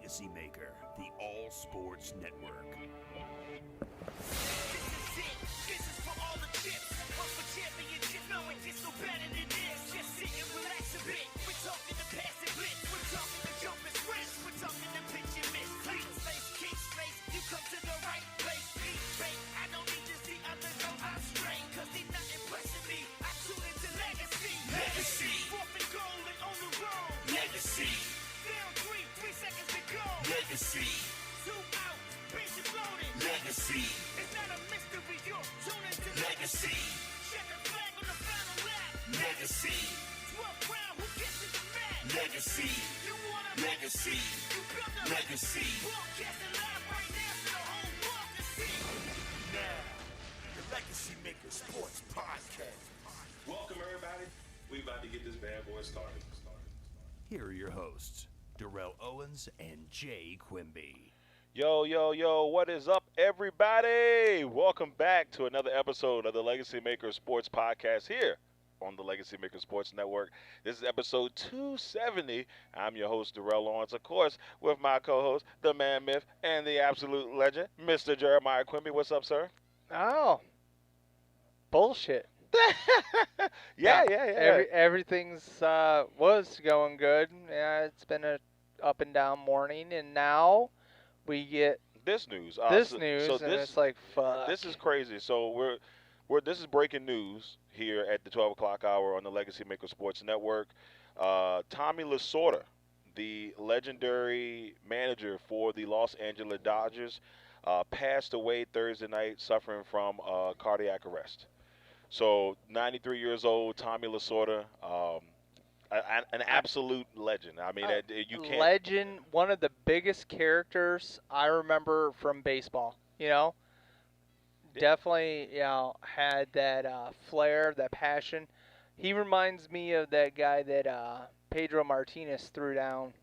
LegacyMaker, the All Sports Network. This is it. This is for all the chips. One for championship. No, it gets no better than this. Just sit and relax a bit. We're talking the pass and blitz. We're talking the jump and switch. We're talking the pitch and miss. Clean space, keep space. You come to the right place. Beat fake. I don't need to see others go astray. Cause they not impressing me. I tune into Legacy. Legacy. Fourth and goal and on the road. Legacy. Down 3 seconds to go. Legacy. 2 out. Base is loaded. Legacy. It's not a mystery. You're tuning to Legacy. Check the flag on the final lap. Legacy. 12th round. Who gets to the mat? Legacy. You want a legacy? You build a legacy. Broadcasting live right now so the whole world can see. Now, the LegacyMaker Sports Podcast. Welcome, everybody. We about to get this bad boy started. Here are your hosts, Darrell Owens and Jay Quimby. Yo, what is up, everybody? Welcome back to another episode of the LegacyMaker Sports Podcast here on the LegacyMaker Sports Network. This is episode 270. I'm your host, Darrell Owens, of course, with my co-host, the man, myth, and the absolute legend, Mr. Jeremiah Quimby. What's up, sir? Oh, bullshit. Yeah. Everything's was going good. Yeah, it's been a up and down morning, and now we get This news. this so news, and this, it's like, fuck. This is crazy. So we're this is breaking news here at the 12 o'clock hour on the LegacyMaker Sports Network. Tommy Lasorda, the legendary manager for the Los Angeles Dodgers, passed away Thursday night suffering from cardiac arrest. So 93 years old, Tommy Lasorda, an absolute legend. I mean, you can't. Legend, one of the biggest characters I remember from baseball. Yeah. Definitely, had that flair, that passion. He reminds me of that guy that Pedro Martinez threw down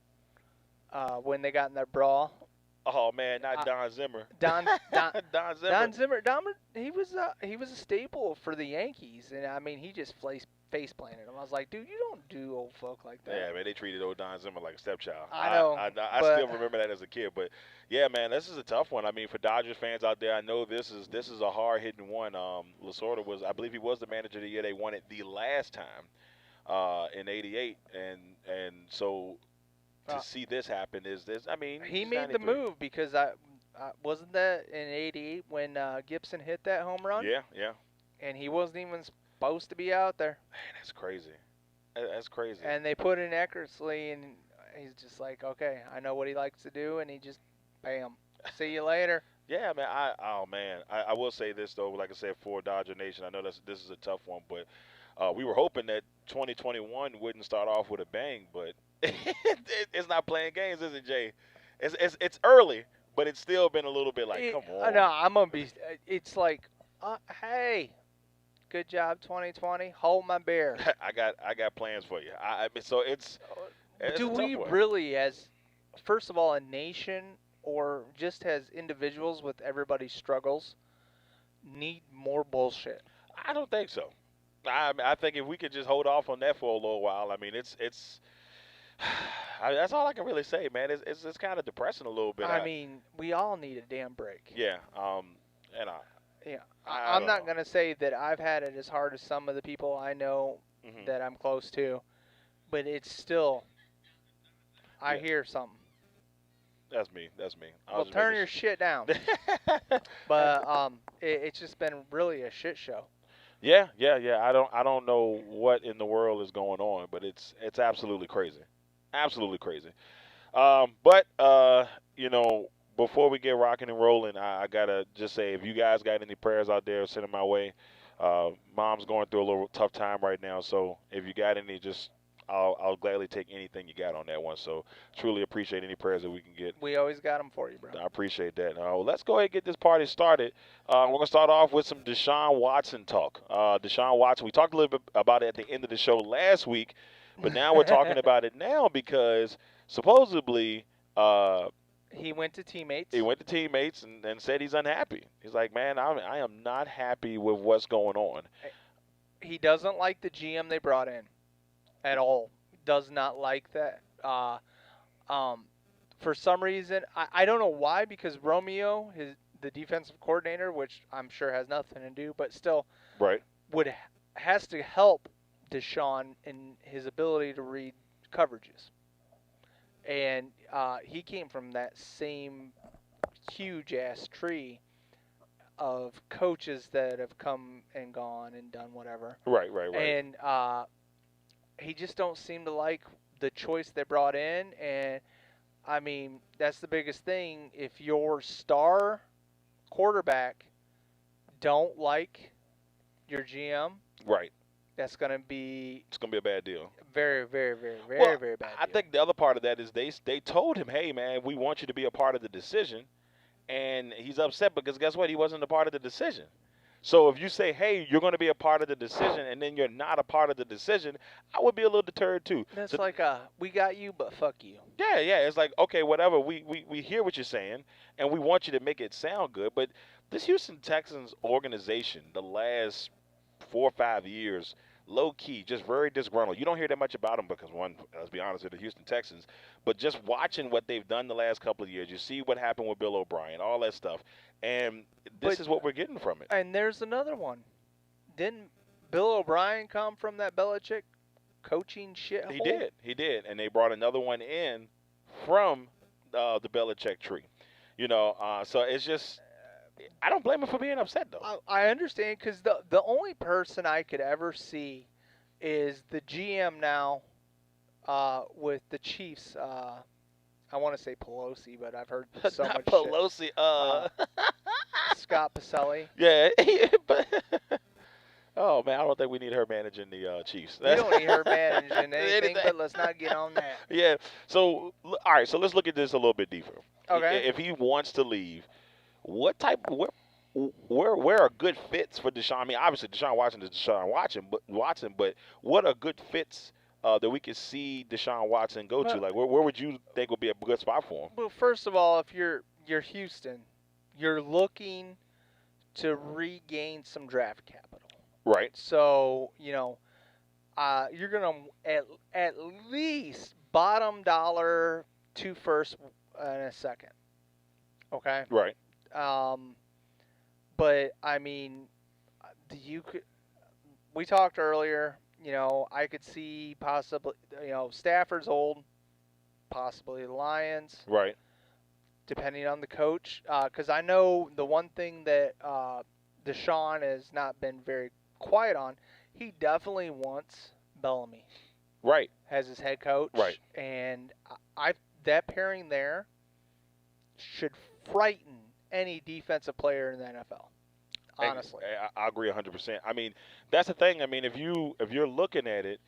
when they got in that brawl. Oh man, not Don Zimmer. Don Don Zimmer. Don Zimmer, he was a staple for the Yankees, and I mean he just face planted him. I was like, dude, you don't do old folk like that. Yeah, man, they treated old Don Zimmer like a stepchild. I know, I but still remember that as a kid. But yeah, man, this is a tough one. I mean, for Dodgers fans out there, I know this is a hard hitting one. Lasorda was, I believe, he was the manager of the year they won it the last time in '88, and so. To see this happen is this. I mean, he he's made the 93. move because I wasn't that in '88 when Gibson hit that home run. Yeah. And he wasn't even supposed to be out there. Man, that's crazy. That's crazy. And they put in Eckersley, and he's just like, okay, I know what he likes to do, and he just, bam, see you later. Yeah, man. I will say this though. Like I said, for Dodger Nation, I know this is a tough one, but we were hoping that 2021 wouldn't start off with a bang, but it's not playing games, is it, Jay? It's early, but it's still been a little bit like, come on. No, I'm gonna be. It's like, hey, good job 2020. Hold my beer. I got plans for you. I mean, so it's Do a tough we one. really, as first of all, a nation, or just as individuals with everybody's struggles, need more bullshit? I don't think so. I think if we could just hold off on that for a little while, I mean, it's that's all I can really say, man. It's kind of depressing a little bit. I mean, we all need a damn break. Yeah. And I'm not gonna say that I've had it as hard as some of the people I know that I'm close to, but it's still. I hear something. That's me. Well, turn your shit down. But it's just been really a shit show. Yeah. I don't know what in the world is going on, but it's absolutely crazy. Absolutely crazy. But before we get rocking and rolling, I gotta just say, if you guys got any prayers out there, send them my way. Mom's going through a little tough time right now, so if you got any, just I'll gladly take anything you got on that one. So truly appreciate any prayers that we can get. We always got them for you, bro. I appreciate that. Let's go ahead and get this party started. We're going to start off with some Desean Watson talk. Desean Watson, we talked a little bit about it at the end of the show last week, but now we're talking about it now because supposedly he went to teammates. and said he's unhappy. He's like, man, I am not happy with what's going on. He doesn't like the GM they brought in at all. Does not like that. for some reason, I don't know why, because Romeo, the defensive coordinator, which I'm sure has nothing to do, but still Right. has to help Desean in his ability to read coverages. And he came from that same huge-ass tree of coaches that have come and gone and done whatever. Right. And he just don't seem to like the choice they brought in. And, I mean, that's the biggest thing. If your star quarterback don't like your GM, Right. that's going to be It's gonna be a bad deal. very, very, very, very, Well, very bad. I deal. think the other part of that is they told him, hey man, we want you to be a part of the decision, and he's upset because guess what? He wasn't a part of the decision. So if you say, hey, you're going to be a part of the decision, and then you're not a part of the decision, I would be a little deterred too. That's So- like we got you, but fuck you. Yeah, it's like, okay, whatever. We hear what you're saying, and we want you to make it sound good. But this Houston Texans organization, the last 4 or 5 years, low key, just very disgruntled. You don't hear that much about them because, one, let's be honest, they're the Houston Texans. But just watching what they've done the last couple of years, you see what happened with Bill O'Brien, all that stuff, and this is what we're getting from it. And there's another one. Didn't Bill O'Brien come from that Belichick coaching shithole? He did, and they brought another one in from the Belichick tree. So it's just, I don't blame him for being upset though. I understand, because the only person I could ever see is the GM now with the Chiefs. I want to say Pelosi, but I've heard so Not much Pelosi. shit. Scott Pacelli. Yeah, but oh man, I don't think we need her managing the Chiefs. We don't need her managing anything, but let's not get on that. Yeah. So all right. So let's look at this a little bit deeper. Okay. If he wants to leave, what type? Where are good fits for Deshaun? I mean, obviously Deshaun Watson is Deshaun Watson, but what are good fits that we could see Deshaun Watson go to? Well- Like, where would you think would be a good spot for him? Well, first of all, if you're Houston, you're looking to regain some draft capital. Right. So, you're going to at least bottom dollar 2 firsts and a second. Okay? Right. But, I mean, we talked earlier, I could see possibly, Stafford's old, possibly the Lions, Right. depending on the coach. Because I know the one thing that Deshaun has not been very quiet on, he definitely wants Bellamy Right. as his head coach. Right. And that pairing there should frighten any defensive player in the NFL. Honestly. I agree 100%. I mean, that's the thing. I mean, if you're looking at it,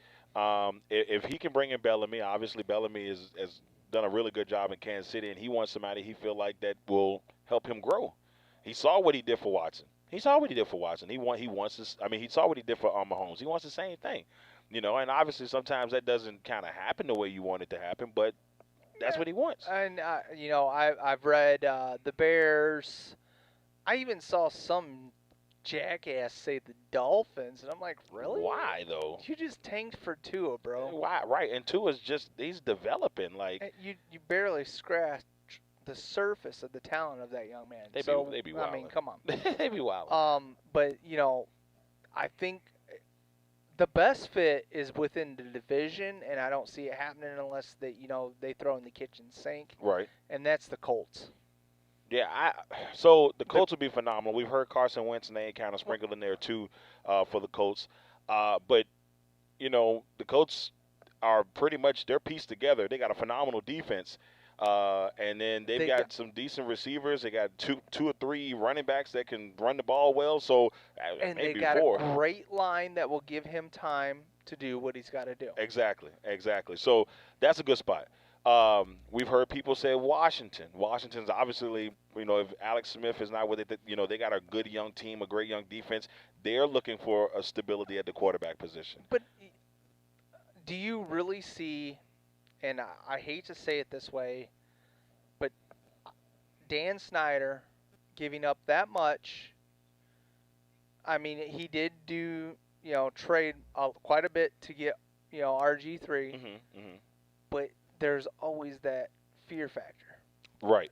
if he can bring in Bellamy, obviously Bellamy has done a really good job in Kansas City, and he wants somebody he feel like that will help him grow. He saw what he did for Watson. He saw what he wants this. I mean, he saw what he did for Mahomes. He wants the same thing, and obviously sometimes that doesn't kind of happen the way you want it to happen, but that's what he wants. And I've read the Bears. I even saw some jackass say the Dolphins, and I'm like, really? Why though? You just tanked for Tua, bro. Why? Right, and Tua's he's developing. Like And you barely scratched the surface of the talent of that young man. They be I mean, wildin'. come on. they be wild. But I think the best fit is within the division, and I don't see it happening unless they throw in the kitchen sink, Right. and that's the Colts. Yeah, so the Colts would be phenomenal. We've heard Carson Wentz name kind of sprinkled in there too for the Colts. But the Colts are pretty much they're pieced together. They got a phenomenal defense. And then they've got some decent receivers. They got two or three running backs that can run the ball well. So And maybe they got four. a great line that will give him time to do what he's got to do. Exactly. So that's a good spot. We've heard people say Washington. Washington's obviously, if Alex Smith is not with it, they got a good young team, a great young defense. They're looking for a stability at the quarterback position. But do you really see, and I hate to say it this way, but Dan Snyder giving up that much, I mean, he did do, trade quite a bit to get, RG3, but there's always that fear factor. Right.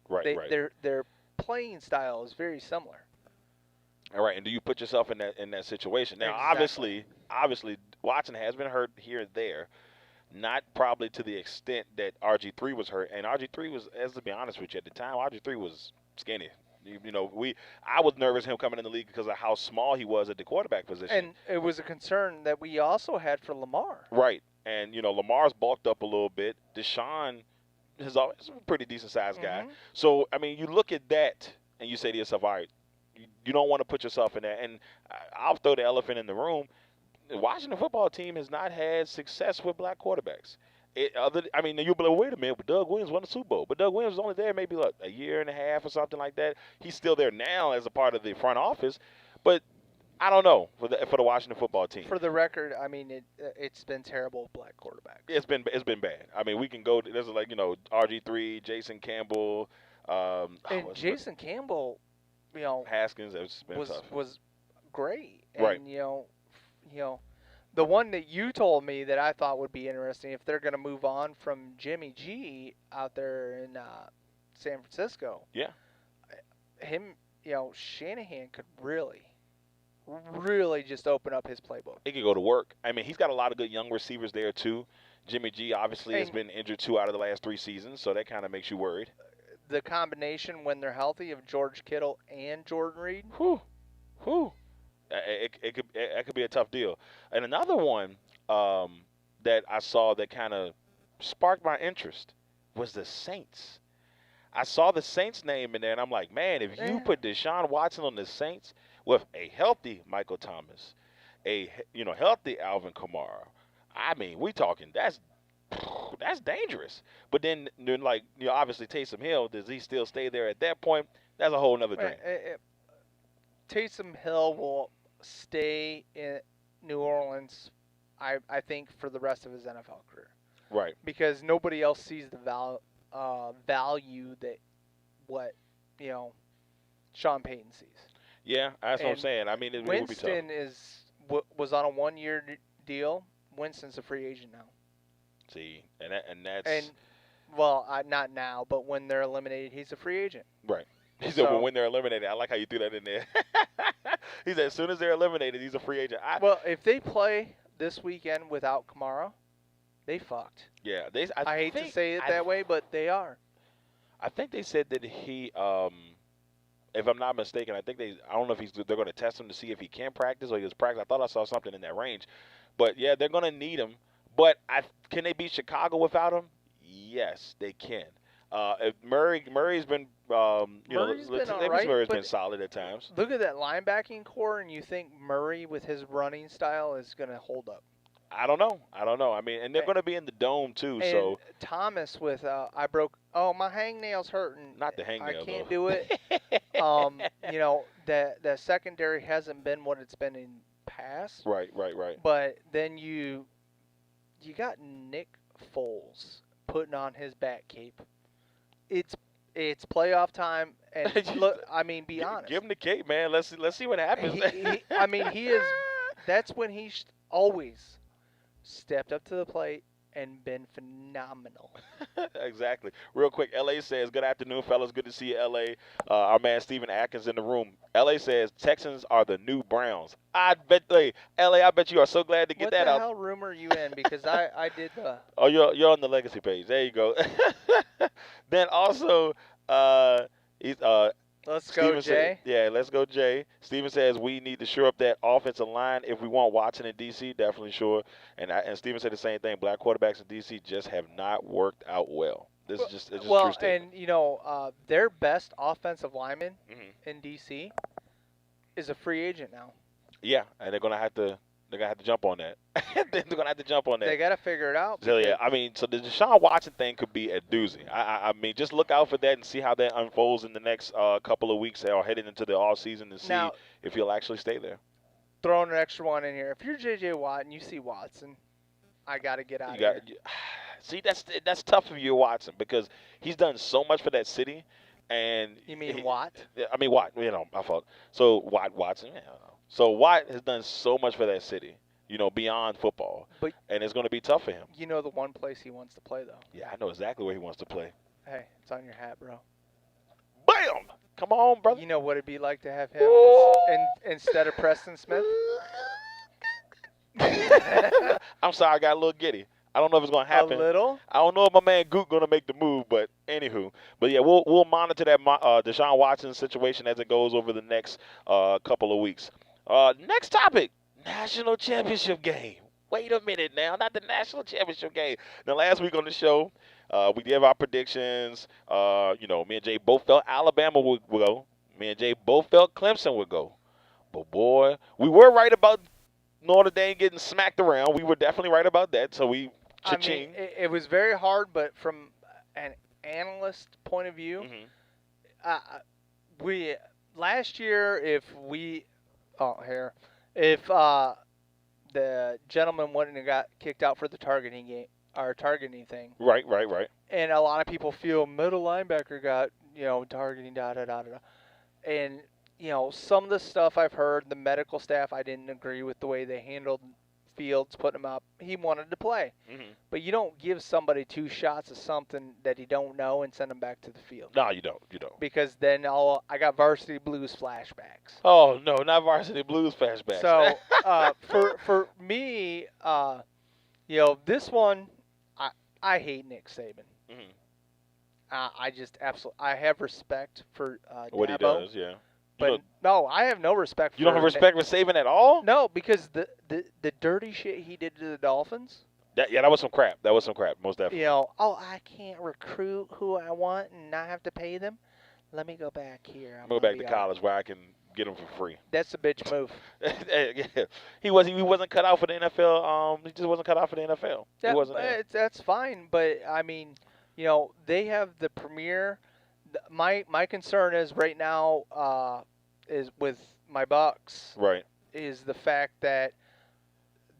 Their playing style is very similar. All right, and do you put yourself in that situation? Now, Exactly. obviously, Watson has been hurt here and there, not probably to the extent that RG3 was hurt. And RG3 was, as to be honest with you, at the time, RG3 was skinny. I was nervous him coming in the league because of how small he was at the quarterback position. And it was a concern that we also had for Lamar. Right, and Lamar's bulked up a little bit. Deshaun is always a pretty decent sized guy. Mhm. So I mean, you look at that and you say to yourself, all right, you don't want to put yourself in that. And I'll throw the elephant in the room. The Washington football team has not had success with black quarterbacks. You'll be like, wait a minute, but Doug Williams won the Super Bowl. But Doug Williams was only there maybe a year and a half or something like that. He's still there now as a part of the front office. But I don't know for the Washington football team. For the record, I mean, it's been terrible with black quarterbacks. It's been bad. I mean, we can go. There's like RG3, Jason Campbell, And Jason Campbell, Haskins. It's been tough. was great. Right. And the one that you told me that I thought would be interesting if they're going to move on from Jimmy G out there in San Francisco. Yeah. Him, Shanahan could really just open up his playbook. He could go to work. I mean, he's got a lot of good young receivers there too. Jimmy G obviously has been injured 2 out of the last 3 seasons, so that kind of makes you worried. The combination when they're healthy of George Kittle and Jordan Reed. Whew. It could be a tough deal. And another one that I saw that kind of sparked my interest was the Saints. I saw the Saints name in there, and I'm like, man, if you put Deshaun Watson on the Saints with a healthy Michael Thomas, a healthy Alvin Kamara, I mean, we talking that's dangerous. But then obviously Taysom Hill, does he still stay there at that point? That's a whole nother dream. Taysom Hill will stay in New Orleans, I think, for the rest of his NFL career. Right. Because nobody else sees the value that what Sean Payton sees. Yeah, that's what I'm saying. I mean, it would be tough. Winston was on a 1-year deal. Winston's a free agent now. See, and that's not now, but when they're eliminated, he's a free agent. Right. He said, when they're eliminated. I like how you threw that in there. He said, as soon as they're eliminated, he's a free agent. Well, if they play this weekend without Kamara, they fucked. Yeah. I hate to say it that way, but they are. I think they said that he, if I'm not mistaken, I don't know if they're going to test him to see if he can practice or he does practice. I thought I saw something in that range. But, yeah, they're going to need him. But can they beat Chicago without him? Yes, they can. If Murray's been, Murray's been all right, Murray's been solid at times. Look at that linebacking core, and you think Murray with his running style is going to hold up? I don't know. I mean, and they're going to be in the dome too. And so Thomas with my hangnail's hurting. Not the hangnail. I can't though. do it. The secondary hasn't been what it's been in past. Right. But then you got Nick Foles putting on his back cape. It's playoff time, and look, I mean, be honest. Give him the cape, man. Let's see what happens. He is. That's when he always stepped up to the plate and been phenomenal. Exactly. Real quick, LA says, good afternoon, fellas. Good to see you, LA. Our man Steven Atkins in the room. LA says, Texans are the new Browns. LA, I bet you are so glad to get that out. What the hell room are you in? Because I did the... Oh, you're on the Legacy page. There you go. Then also, let's go, Jay. Let's go, Jay. Steven says we need to shore up that offensive line if we want Watson in D.C. Definitely sure. And Steven said the same thing. Black quarterbacks in D.C. just have not worked out well. It's just true statement. And their best offensive lineman in D.C. is a free agent now. Yeah, and they're gonna have to jump on that. They're gonna have to jump on that. They got to figure it out. So, yeah, I mean, so the Deshaun Watson thing could be a doozy. I mean, just look out for that and see how that unfolds in the next couple of weeks or heading into the off season and see if he'll actually stay there. Throwing an extra one in here. If you're J.J. Watt and you see Watson, I got to get out of here. See, that's tough for you, Watson, because he's done so much for that city. And you mean Watt? I mean Watt. My fault. So Watson. Yeah, I don't know. So Watt has done so much for that city. Beyond football. And it's going to be tough for him. You know the one place he wants to play, though. Yeah, I know exactly where he wants to play. Hey, it's on your hat, bro. Bam! Come on, brother. You know what it'd be like to have him instead of Preston Smith? I'm sorry, I got a little giddy. I don't know if it's gonna happen. A little? I don't know if my man Goot gonna make the move, but anywho. But yeah, we'll monitor that Desean Watson situation as it goes over the next couple of weeks. Next topic: national championship game. Wait a minute now, not the national championship game. Now, last week on the show, we gave our predictions. Me and Jay both felt Alabama would go. Me and Jay both felt Clemson would go. But boy, we were right about Notre Dame getting smacked around. We were definitely right about that. So we cha-ching. I mean, it was very hard, but from an analyst point of view, we last year if the gentleman wouldn't have got kicked out for the targeting thing. Right. And a lot of people feel middle linebacker got targeting da. And some of the stuff I've heard, the medical staff, I didn't agree with the way they handled Fields, putting him up. He wanted to play. Mm-hmm. But you don't give somebody 2 shots of something that you don't know and send them back to the field. No, you don't. Because then I got Varsity Blues flashbacks. Oh, no, not Varsity Blues flashbacks. So for me, this one, I hate Nick Saban. Mm-hmm. I just I have respect for what Dabo, he does, yeah. But no, I have no respect for You don't have respect for Saban at all? No, because the dirty shit he did to the Dolphins. That was some crap. Most definitely. I can't recruit who I want and not have to pay them. Let me go back here. Go back to college where I can get them for free. That's a bitch move. Yeah. He wasn't cut out for the NFL. He just wasn't cut out for the NFL. Yeah, he wasn't. That's fine, but I mean, they have the premier. My concern is right now is with my Bucks. Right. Is the fact that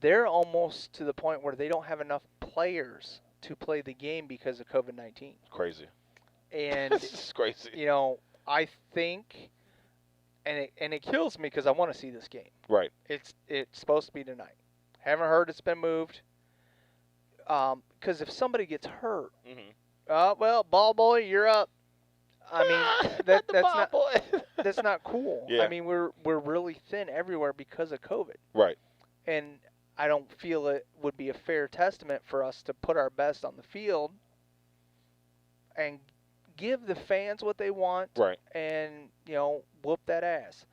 they're almost to the point where they don't have enough players to play the game because of COVID-19. Crazy. And it's crazy. I think, and it kills me because I want to see this game. Right. It's supposed to be tonight. Haven't heard it's been moved. Because if somebody gets hurt, well, ball boy, you're up. I mean, that's not cool. Yeah. I mean, we're really thin everywhere because of COVID. Right. And I don't feel it would be a fair testament for us to put our best on the field and give the fans what they want. Right. And whoop that ass.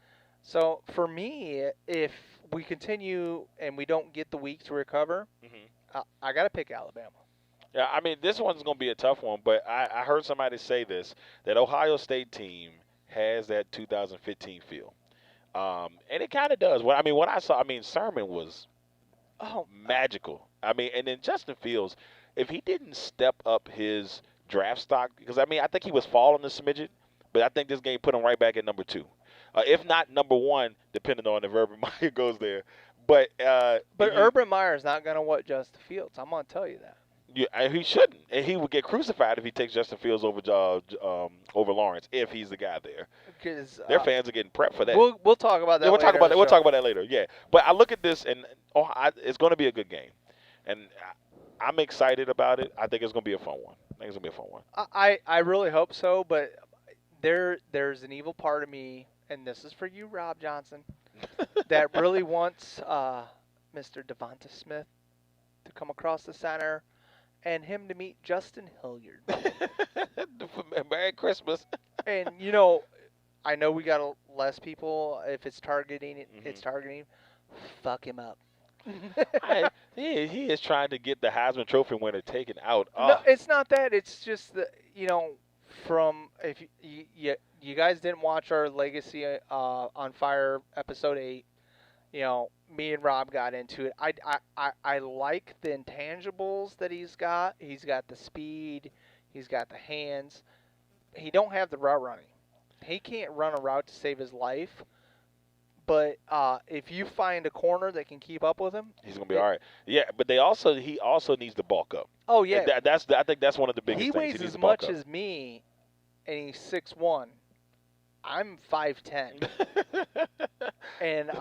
So for me, if we continue and we don't get the week to recover, I got to pick Alabama. Yeah, I mean, this one's going to be a tough one, but I heard somebody say this, that Ohio State team has that 2015 feel. And it kind of does. When I saw, Sermon was magical. And then Justin Fields, if he didn't step up his draft stock, because, I think he was falling a smidget, but I think this game put him right back at number 2. If not number 1, depending on if Urban Meyer goes there. But Urban Meyer is not going to want Justin Fields. I'm going to tell you that. Yeah, he shouldn't, and he would get crucified if he takes Justin Fields over Lawrence if he's the guy there. Because their fans are getting prepped for that. We'll talk about that. Yeah, we'll talk about that. We'll talk about that later. Yeah, but I look at this and it's going to be a good game, and I'm excited about it. I think it's going to be a fun one. I really hope so, but there's an evil part of me, and this is for you, Rob Johnson, that really wants Mr. Danta Smith to come across the center. And him to meet Justin Hilliard. Merry Christmas. And, I know we got less people. If it's targeting, it's targeting. Fuck him up. He is trying to get the Heisman Trophy winner taken out. No, it's not that. It's just that, from if you guys didn't watch our Legacy on Fire episode 8, me and Rob got into it. I like the intangibles that he's got. He's got the speed. He's got the hands. He don't have the route running. He can't run a route to save his life. But if you find a corner that can keep up with him, he's gonna be all right. Yeah, but he also needs to bulk up. Oh yeah, I think that's one of the biggest things. He weighs as much as me, and he's 6'1". I'm 5'10", and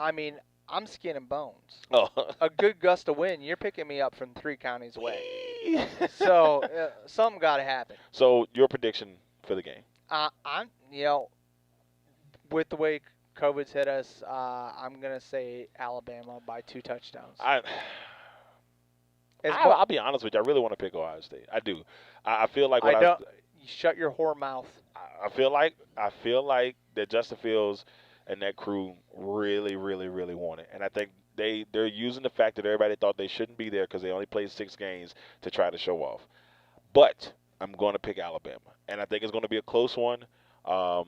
I'm skin and bones. Oh. A good gust of wind, you're picking me up from 3 counties away. So something got to happen. So your prediction for the game? I'm, with the way COVID's hit us, I'm gonna say Alabama by 2 touchdowns. I'll be honest with you. I really want to pick Ohio State. I do. I feel like I don't. You shut your whore mouth. I feel like that Justin Fields and that crew really, really, really want it, and I think they're using the fact that everybody thought they shouldn't be there because they only played 6 games to try to show off. But I'm going to pick Alabama, and I think it's going to be a close one. I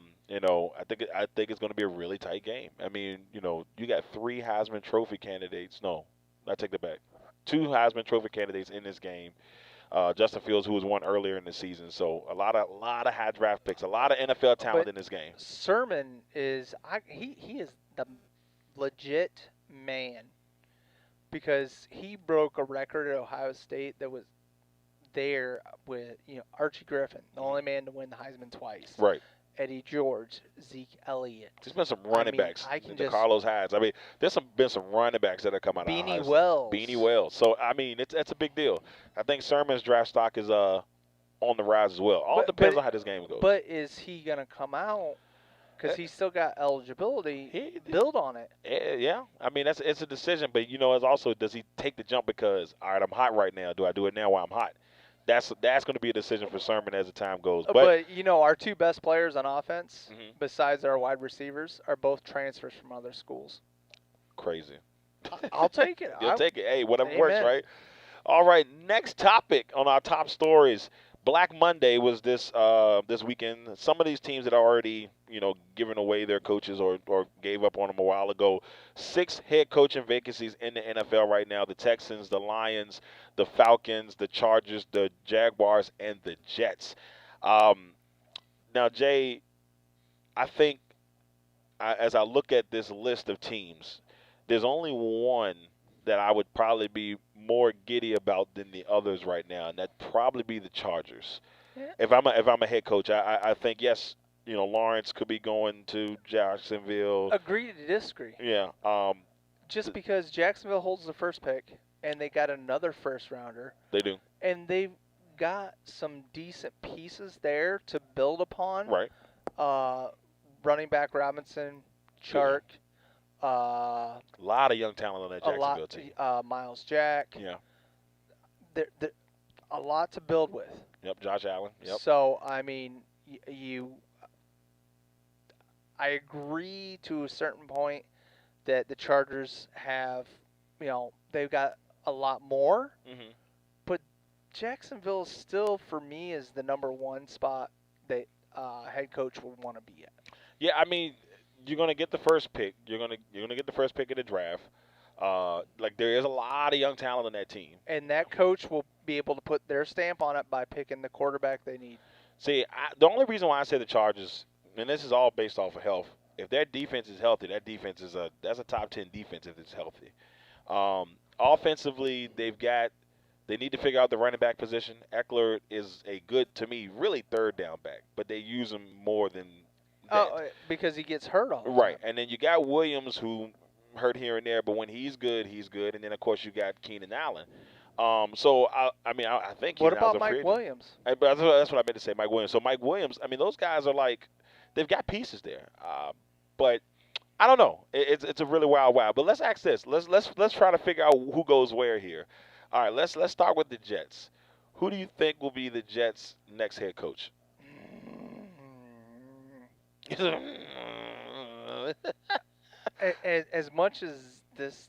think it's going to be a really tight game. I mean, you got 3 Heisman Trophy candidates. No, I take that back. 2 Heisman Trophy candidates in this game. Justin Fields, who was one earlier in the season, so a lot of high draft picks, a lot of NFL talent in this game. Sermon is he is the legit man because he broke a record at Ohio State that was there with Archie Griffin, the only man to win the Heisman twice. Right. Eddie George, Zeke Elliott. There's been some running backs. Carlos Hyde. I mean, there's been some running backs that have come out of Beanie Wells. Beanie Wells. So, I mean, it's a big deal. I think Sermon's draft stock is on the rise as well. All depends on how this game goes. But is he going to come out? Because he's still got eligibility. Build on it. Yeah. I mean, it's a decision. But, it's also, does he take the jump because, all right, I'm hot right now. Do I do it now while I'm hot? That's going to be a decision for Sermon as the time goes. But our 2 best players on offense, besides our wide receivers, are both transfers from other schools. Crazy. I'll take it. You'll take it. Hey, whatever works, right? All right, next topic on our top stories. Black Monday was this weekend. Some of these teams that are already, given away their coaches or gave up on them a while ago. 6 head coaching vacancies in the NFL right now. The Texans, the Lions, the Falcons, the Chargers, the Jaguars, and the Jets. Now, Jay, I think as I look at this list of teams, there's only one that I would probably be more giddy about than the others right now, and that'd probably be the Chargers. Yeah. If I'm a head coach, I think yes, Lawrence could be going to Jacksonville. Agree to disagree. Yeah. Just because Jacksonville holds the first pick and they got another first rounder. They do. And they've got some decent pieces there to build upon. Right. Running back Robinson, Chark. A lot of young talent on that Jacksonville team. Miles Jack. Yeah. They're a lot to build with. Yep, Josh Allen. Yep. So, I mean, I agree to a certain point that the Chargers have, they've got a lot more. Mm-hmm. But Jacksonville still, for me, is the number 1 spot that head coach would want to be at. Yeah, I mean, you're gonna get the first pick. You're gonna get the first pick of the draft. There is a lot of young talent on that team, and that coach will be able to put their stamp on it by picking the quarterback they need. See, the only reason why I say the Chargers, and this is all based off of health. If their defense is healthy, that defense is that's a top 10 defense if it's healthy. Offensively, they need to figure out the running back position. Eckler is a good, to me, really third down back, but they use him more than that. Oh, because he gets hurt all the time. Right, and then you got Williams who hurt here and there, but when he's good, he's good. And then, of course, you got Keenan Allen. So, I think What about Mike Williams? But that's what I meant to say, Mike Williams. So, Mike Williams, I mean, those guys are they've got pieces there. But I don't know. It's a really wild. But let's ask this. Let's try to figure out who goes where here. All right, let's start with the Jets. Who do you think will be the Jets' next head coach? As much as this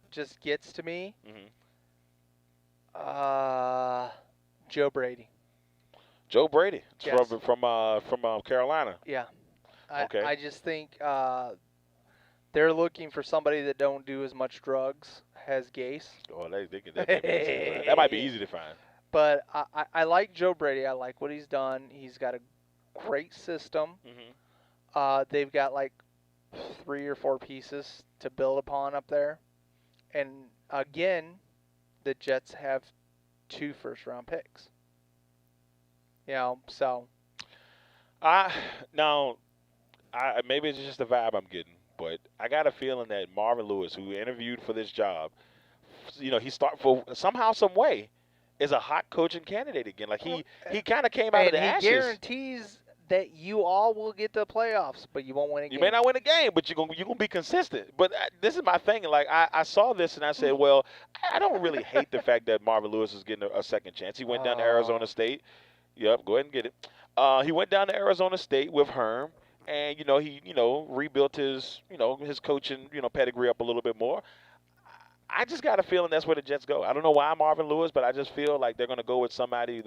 just gets to me, Joe Brady. Joe Brady, yes. from Carolina. Yeah. Okay. I just think they're looking for somebody that don't do as much drugs, has Gase. Oh, that might be easy to find. But I like Joe Brady. I like what he's done. He's got a great system. Mm-hmm. They've got 3 or 4 pieces to build upon up there. And again, the Jets have 2 first-round picks. So. Maybe it's just the vibe I'm getting, but I got a feeling that Marvin Lewis, who interviewed for this job, he start for somehow, some way, is a hot coaching candidate again. Like he kind of came out of And the he ashes. guarantees that you all will get to the playoffs, but you won't win a game. You may not win a game, but you're gonna be consistent. But this is my thing. Like I saw this and I said, well, I don't really hate the fact that Marvin Lewis is getting a second chance. He went down to Arizona State. Yep, go ahead and get it. He went down to Arizona State with Herm, and he rebuilt his his coaching pedigree up a little bit more. I just got a feeling that's where the Jets go. I don't know why Marvin Lewis, but I just feel like they're going to go with somebody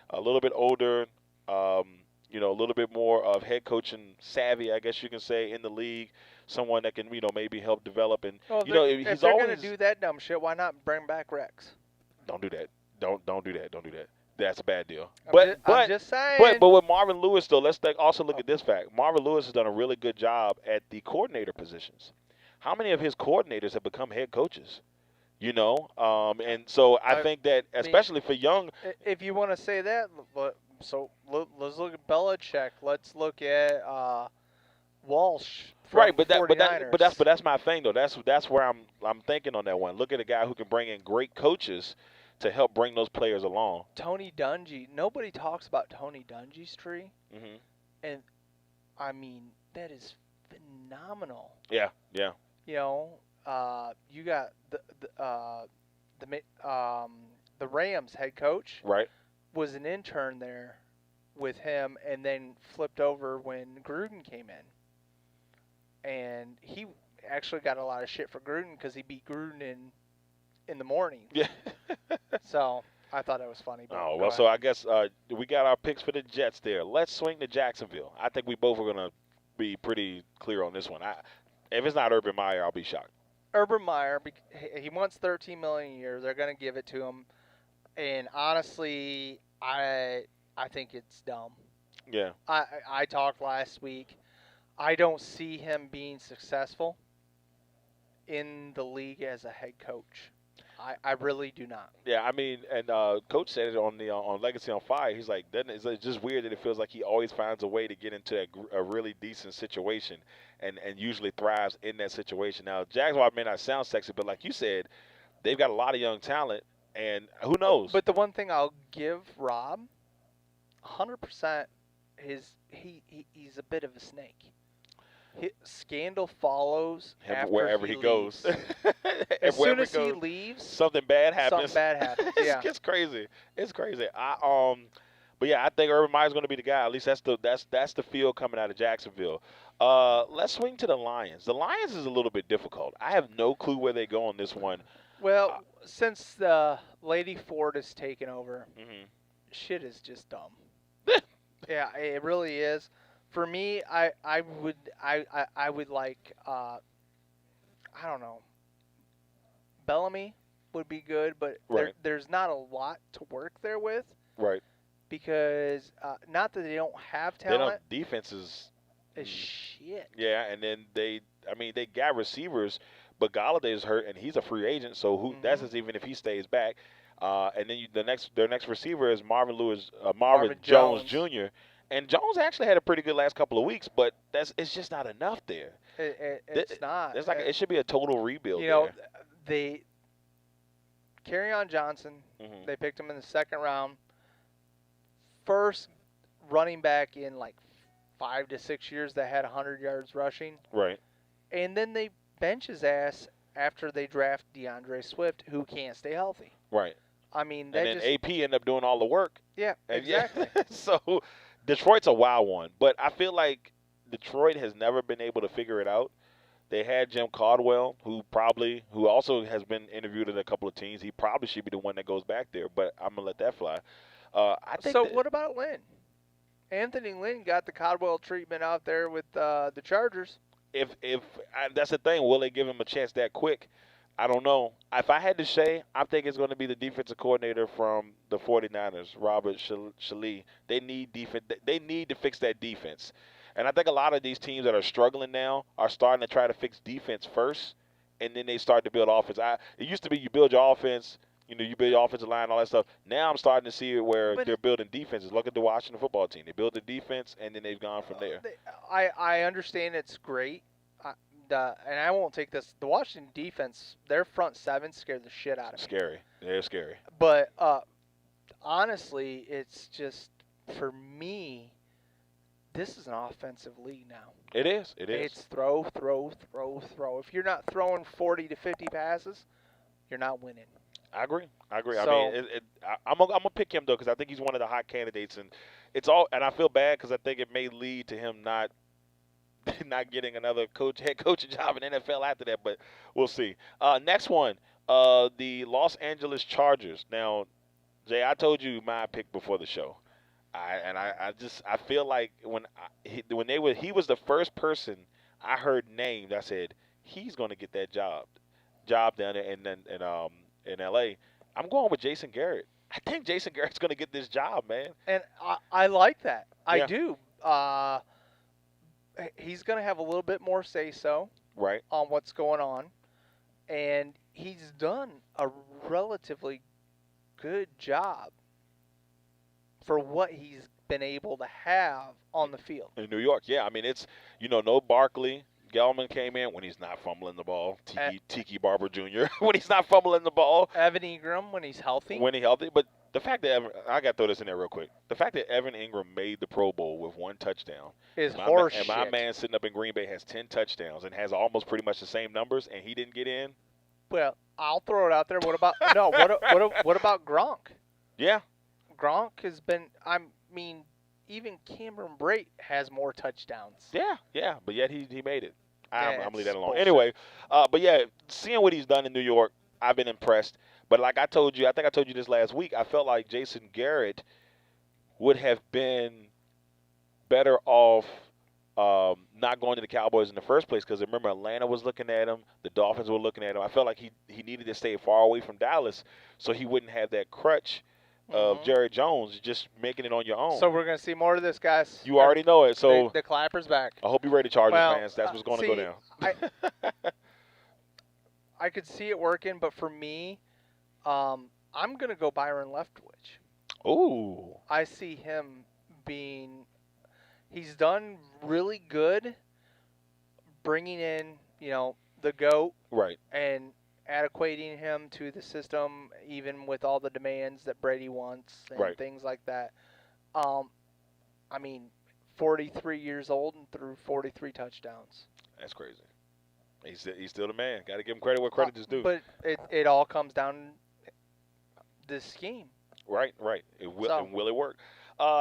a little bit older, a little bit more of head coaching savvy, I guess you can say, in the league. Someone that can maybe help develop and Well, he's if they're always going to do that dumb shit, why not bring back Rex? Don't do that. Don't do that. Don't do that. That's a bad deal. I'm just saying. But with Marvin Lewis though, let's also look at this fact. Marvin Lewis has done a really good job at the coordinator positions. How many of his coordinators have become head coaches? And so I think that especially for young. If you want to say that, so let's look at Belichick. Let's look at Walsh. Right, but 49ers. that's my thing though. That's where I'm thinking on that one. Look at a guy who can bring in great coaches to help bring those players along. Tony Dungy. Nobody talks about Tony Dungy's tree, Mm-hmm. and I mean that is phenomenal. Yeah. You got the Rams head coach Right. was an intern there with him, and then flipped over when Gruden came in, and he actually got a lot of shit for Gruden because he beat Gruden in the morning. Yeah. So I thought that was funny. But Oh well, so I guess we got our picks for the Jets there. Let's swing to Jacksonville. I think we both are gonna be pretty clear on this one. If it's not Urban Meyer, I'll be shocked. Urban Meyer, he wants $13 million a year. They're going to give it to him, and honestly, I think it's dumb. Yeah. I talked last week. I don't see him being successful in the league as a head coach. I really do not. Yeah, I mean, and Coach said it on Legacy on Fire. He's like, it's just weird that it feels like he always finds a way to get into a really decent situation, and usually thrives in that situation. Now, Jaguars may not sound sexy, but like you said, they've got a lot of young talent, and who knows? But the one thing I'll give Rob, 100%, he's a bit of a snake. Scandal follows after wherever he goes. As soon as he leaves, something bad happens. Something bad happens. Yeah, it's crazy. It's crazy. But yeah, I think Urban Meyer's going to be the guy. At least that's the feel coming out of Jacksonville. Let's swing to the Lions. The Lions is a little bit difficult. I have no clue where they go on this one. Well, since Lady Ford has taken over, shit is just dumb. Yeah, it really is. For me, I would like I don't know. Bellamy would be good, but there's not a lot to work there with. Right. Because not that they don't have talent. Defense is shit. Yeah, and then they got receivers, but Galladay's hurt and he's a free agent, so that's even if he stays back. And then their next receiver is Marvin Jones Jr. And Jones actually had a pretty good last couple of weeks, but it's just not enough there. It's not. It's like it should be a total rebuild. They Kerryon Johnson. They picked him in the second round. First running back in like 5 to 6 years that had 100 yards rushing. Right. And then they bench his ass after they draft DeAndre Swift, who can't stay healthy. Right. I mean, and then AP ended up doing all the work. Yeah, exactly. So Detroit's a wild one, but I feel like Detroit has never been able to figure it out. They had Jim Caldwell, who also has been interviewed at a couple of teams. He probably should be the one that goes back there, but I'm gonna let that fly. What about Lynn? Anthony Lynn got the Caldwell treatment out there with the Chargers. If that's the thing, will they give him a chance that quick? I don't know. If I had to say, I think it's going to be the defensive coordinator from the 49ers, Robert Saleh. They need defense. They need to fix that defense. And I think a lot of these teams that are struggling now are starting to try to fix defense first, and then they start to build offense. It used to be you build your offense, you build your offensive line, all that stuff. Now I'm starting to see it where they're building defenses. Look at the Washington football team. They build the defense, and then they've gone from there. I understand it's great. and I won't take this. The Washington defense, their front seven scared the shit out of me. Scary. They're scary. But honestly, it's just for me. This is an offensive league now. It is. It is. It's throw, throw, throw, throw. If you're not throwing 40 to 50 passes, you're not winning. I agree. So, I mean, I'm gonna pick him though because I think he's one of the hot candidates, and it's all. And I feel bad because I think it may lead to him not getting another head coaching job in NFL after that. But we'll see. Next one, the Los Angeles Chargers. Now, Jay, I told you my pick before the show. I feel like he was the first person I heard named. I said he's going to get that job down there in L.A. I'm going with Jason Garrett. I think Jason Garrett's going to get this job, man. And I like that. I Yeah. do. He's going to have a little bit more say-so Right. on what's going on. And he's done a relatively good job for what he's been able to have on the field. In New York, yeah. I mean, it's, no Barkley. Gelman came in when he's not fumbling the ball. Tiki Barber Jr. when he's not fumbling the ball. Evan Ingram when he's healthy. When he's healthy. But the fact that I got to throw this in there real quick. The fact that Evan Ingram made the Pro Bowl with 1 touchdown. Is And horseshit. my man sitting up in Green Bay has 10 touchdowns and has almost pretty much the same numbers, and he didn't get in. Well, I'll throw it out there. What about what about Gronk? Yeah. Gronk has been. Even Cameron Brate has more touchdowns. Yeah. But yet he made it. I'm going to leave that alone. bullshit. Anyway, but yeah, seeing what he's done in New York, I've been impressed. But like I think I told you this last week, I felt like Jason Garrett would have been better off not going to the Cowboys in the first place because remember Atlanta was looking at him, the Dolphins were looking at him. I felt like he needed to stay far away from Dallas so he wouldn't have that crutch of Jerry Jones just making it on your own. So we're going to see more of this, guys. You already know it. So the clapper's back. I hope you're ready, Chargers Well, fans. That's what's going to go down. I could see it working, but for me, I'm going to go Byron Leftwich. Ooh. I see him being – he's done really good bringing in, the GOAT. Right. And adequating him to the system, even with all the demands that Brady wants and things like that. 43 years old and threw 43 touchdowns. That's crazy. He's still the man. Got to give him credit where credit is due. But it all comes down to the scheme. Right. And will it work?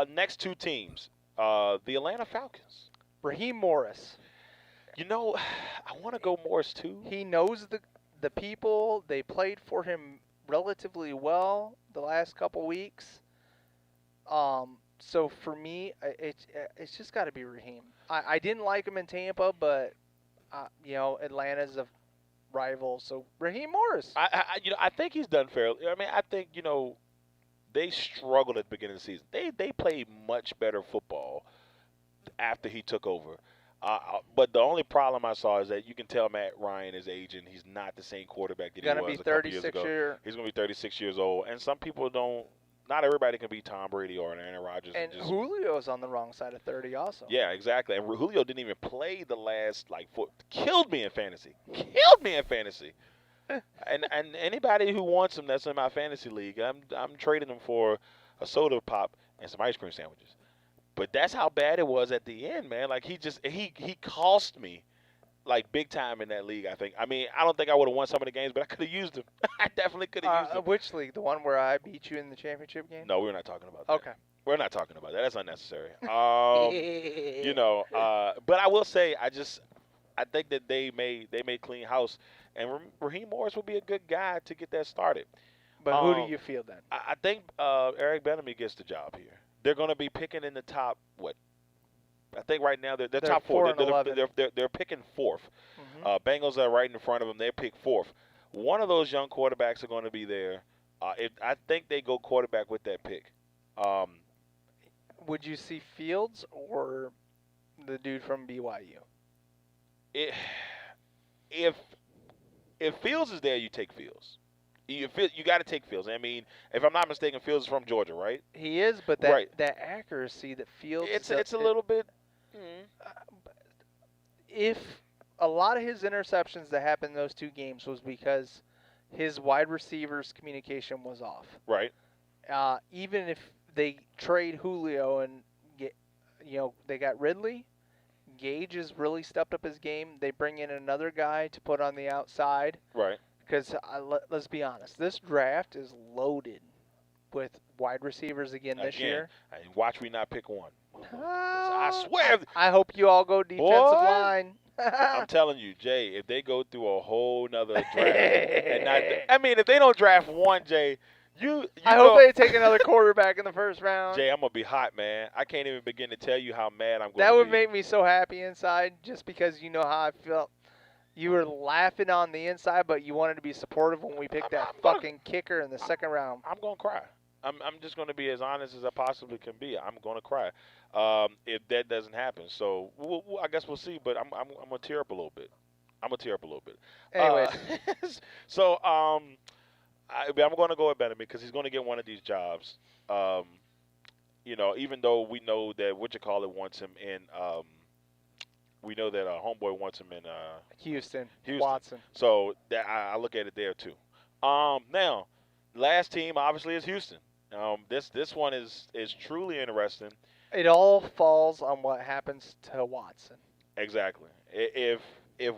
Next 2 teams, the Atlanta Falcons. Raheem Morris. I want to go Morris too. He knows the people. They played for him relatively well the last couple weeks. So for me, it's just got to be Raheem. I didn't like him in Tampa, but Atlanta's a rival. So Raheem Morris. I think he's done fairly. I think they struggled at the beginning of the season. They played much better football after he took over. But the only problem I saw is that you can tell Matt Ryan is aging. He's not the same quarterback that he was a couple years ago. He's going to be 36 years old. And some people don't – not everybody can be Tom Brady or Aaron Rodgers. And Julio's on the wrong side of 30 also. Yeah, exactly. And Julio didn't even play the last killed me in fantasy. And anybody who wants him that's in my fantasy league, I'm trading him for a soda pop and some ice cream sandwiches. But that's how bad it was at the end, man. Like, he cost me, big time in that league, I think. I don't think I would have won some of the games, but I could have used him. I definitely could have used him. Which league? The one where I beat you in the championship game? No, we're not talking about that. Okay. We're not talking about that. That's unnecessary. But I will say, I think that they made clean house, and Raheem Morris would be a good guy to get that started. But who do you feel then? I think Eric Bieniemy gets the job here. They're going to be picking in the top, I think right now they're top 4. They're picking 4th. Mm-hmm. Bengals are right in front of them. They pick 4th. One of those young quarterbacks are going to be there. I think they go quarterback with that pick. Would you see Fields or the dude from BYU? If Fields is there, you take Fields. You got to take Fields. If I'm not mistaken, Fields is from Georgia, right? He is, but that accuracy that Fields it's a little bit. If a lot of his interceptions that happened in those 2 games was because his wide receivers' communication was off. Right. Even if they trade Julio and they got Ridley, Gage has really stepped up his game. They bring in another guy to put on the outside. Right. Because let's be honest, this draft is loaded with wide receivers again this year. Watch me not pick one. I swear. I hope you all go defensive line. I'm telling you, Jay, if they go through a whole nother draft, if they don't draft one, Jay, I hope they take another quarterback in the first round. Jay, I'm gonna be hot, man. I can't even begin to tell you how mad I'm going to be. That would make me so happy inside, just because you know how I felt. You were laughing on the inside, but you wanted to be supportive when we picked that fucking kicker in the second round. I'm gonna cry. I'm just gonna be as honest as I possibly can be. I'm gonna cry if that doesn't happen. So I guess we'll see. But I'm gonna tear up a little bit. Anyways, so I'm going to go with Benjamin because he's going to get one of these jobs. Even though we know that wants him in. We know that homeboy wants him in Houston. Watson. So that I look at it there too. Now, last team obviously is Houston. This one is truly interesting. It all falls on what happens to Watson. Exactly. If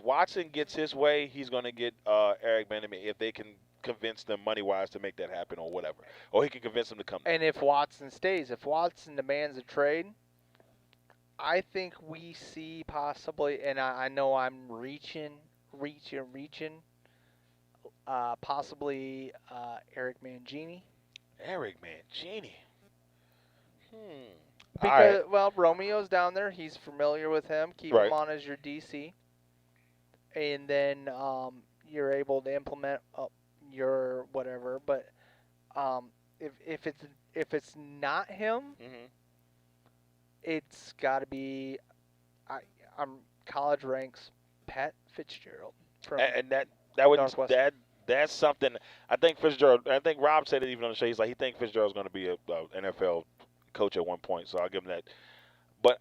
Watson gets his way, he's going to get Eric Benjamin if they can convince them money-wise to make that happen or whatever. Or he can convince them to come. And if Watson stays, if Watson demands a trade, I think we see possibly, and I know I'm reaching, possibly Eric Mangini. Eric Mangini. Because, Romeo's down there. He's familiar with him. Keep him on as your DC. And then you're able to implement your whatever. But if it's not him, it's got to be I'm college ranks Pat Fitzgerald from Northwestern. That's something. I think Fitzgerald. I think Rob said it even on the show. He's like he thinks Fitzgerald's going to be a NFL coach at one point. So I'll give him that. But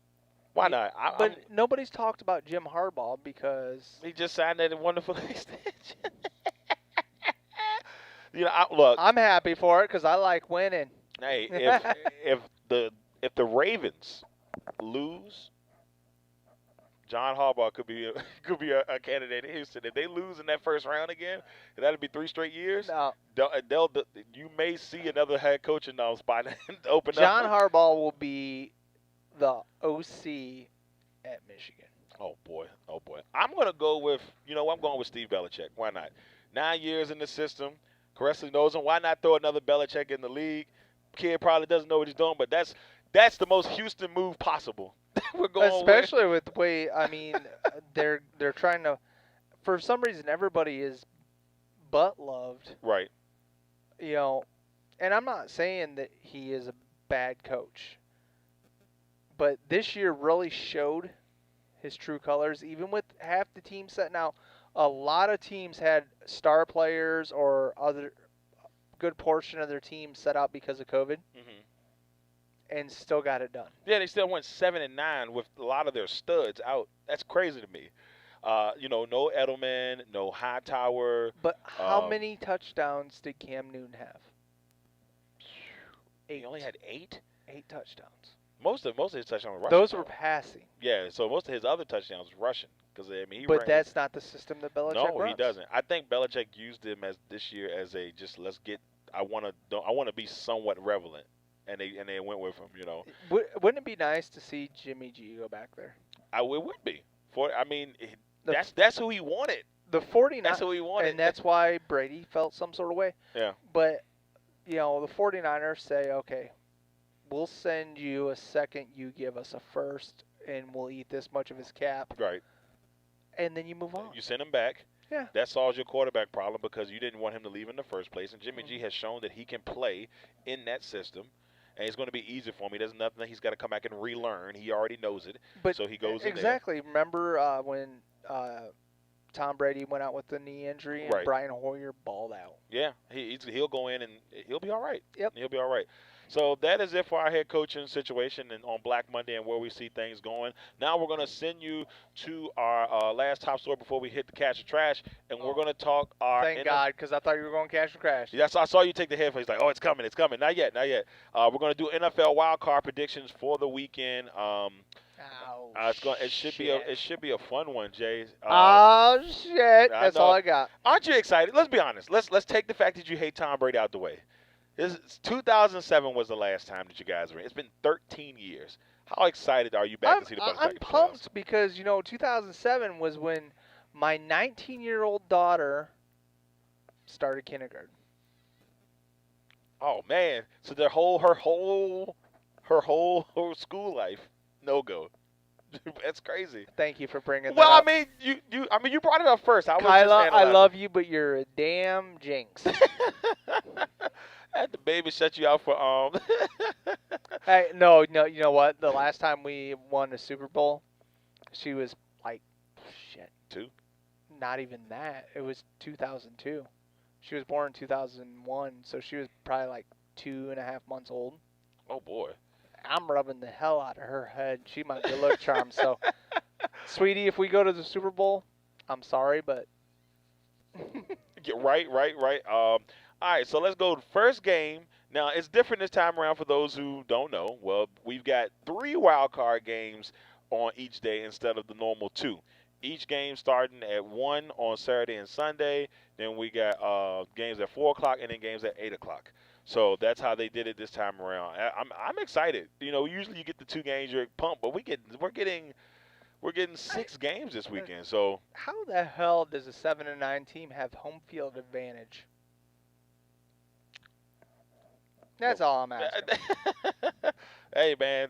why not? But nobody's talked about Jim Harbaugh because he just signed that wonderful extension. Look. I'm happy for it because I like winning. Hey, if the Ravens lose, John Harbaugh could be a candidate in Houston. If they lose in that first round again, that'll be 3 straight years. No. You may see another head coaching spot open up. John Harbaugh will be the OC at Michigan. Oh boy. I'm gonna go with I'm going with Steve Belichick. Why not? 9 years in the system. Correctly knows him. Why not throw another Belichick in the league? Kid probably doesn't know what he's doing, but that's the most Houston move possible. We're going especially with the way they're trying to. For some reason, everybody is butt loved. Right. And I'm not saying that he is a bad coach, but this year really showed his true colors. Even with half the team setting out, a lot of teams had star players or other good portion of their team set out because of COVID. And still got it done. Yeah, they still went 7-9 with a lot of their studs out. That's crazy to me. No Edelman, no Hightower. But how many touchdowns did Cam Newton have? 8. He only had 8? 8 touchdowns. Most of his touchdowns were rushing. Those were passing. Yeah, so most of his other touchdowns were rushing. But that's not the system that Belichick runs. No, he doesn't. I think Belichick used him this year as a just let's get. I want to be somewhat relevant. And they went with him, Wouldn't it be nice to see Jimmy G go back there? It would be. That's who he wanted. The 49. That's who he wanted. And that's why Brady felt some sort of way. Yeah. But, the 49ers say, okay, we'll send you a second, you give us a first, and we'll eat this much of his cap. Right. And then you move on. You send him back. Yeah. That solves your quarterback problem because you didn't want him to leave in the first place. And Jimmy G has shown that he can play in that system. And it's going to be easy for him. He doesn't nothing that he's got to come back and relearn. He already knows it. But so he goes exactly. in there. Remember when Tom Brady went out with the knee injury, and Right. Brian Hoyer balled out. Yeah, he'll go in and he'll be all right. Yep. He'll be all right. So that is it for our head coaching situation and on Black Monday and where we see things going. Now we're going to send you to our last top story before we hit the cash or trash, and we're going to talk our Thank God, because I thought you were going cash or crash. Yes, I saw you take the headphones. Like, oh, it's coming, it's coming. Not yet, not yet. We're going to do NFL wildcard predictions for the weekend. It should be a fun one, Jay. Oh shit! That's all I got. Aren't you excited? Let's be honest. Let's take the fact that you hate Tom Brady out the way. 2007 was the last time that you guys were in. It's been 13 years. How excited are you back to see the Bucs back in I'm the playoffs? pumped because 2007 was when my 19-year-old daughter started kindergarten. Oh man! So her whole school life no go. That's crazy. Thank you for bringing that Well, up. you brought it up first. Kyla, I love you, but you're a damn jinx. I had the baby shut you out for Hey, no, you know what? The last time we won the Super Bowl, she was like, shit. 2. Not even that. It was 2002. She was born in 2001, so she was probably like 2.5 months old. Oh boy. I'm rubbing the hell out of her head. She my good luck charm. So, sweetie, if we go to the Super Bowl, I'm sorry, but Right. All right, so let's go to first game. Now, it's different this time around for those who don't know. Well, we've got 3 wild card games on each day instead of the normal 2. Each game starting at 1 on Saturday and Sunday. Then we got games at 4 o'clock and then games at 8 o'clock. So that's how they did it this time around. I'm excited. Usually you get the 2 games, you're pumped, but we're getting 6 games this weekend. So how the hell does a 7-9 team have home field advantage? That's all I'm asking. Hey man,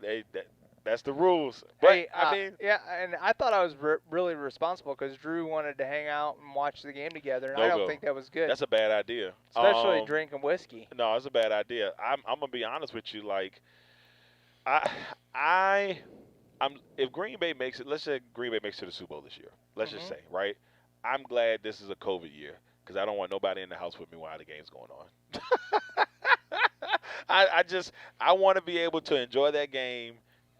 that's the rules. But Hey, I mean, yeah, and I thought I was really responsible because Drew wanted to hang out and watch the game together, and I don't think that was good. That's a bad idea. Especially drinking whiskey. No, it's a bad idea. I'm gonna be honest with you. Like, if Green Bay makes it, let's say Green Bay makes it to the Super Bowl this year. Let's just say, right? I'm glad this is a COVID year because I don't want nobody in the house with me while the game's going on. I want to be able to enjoy that game,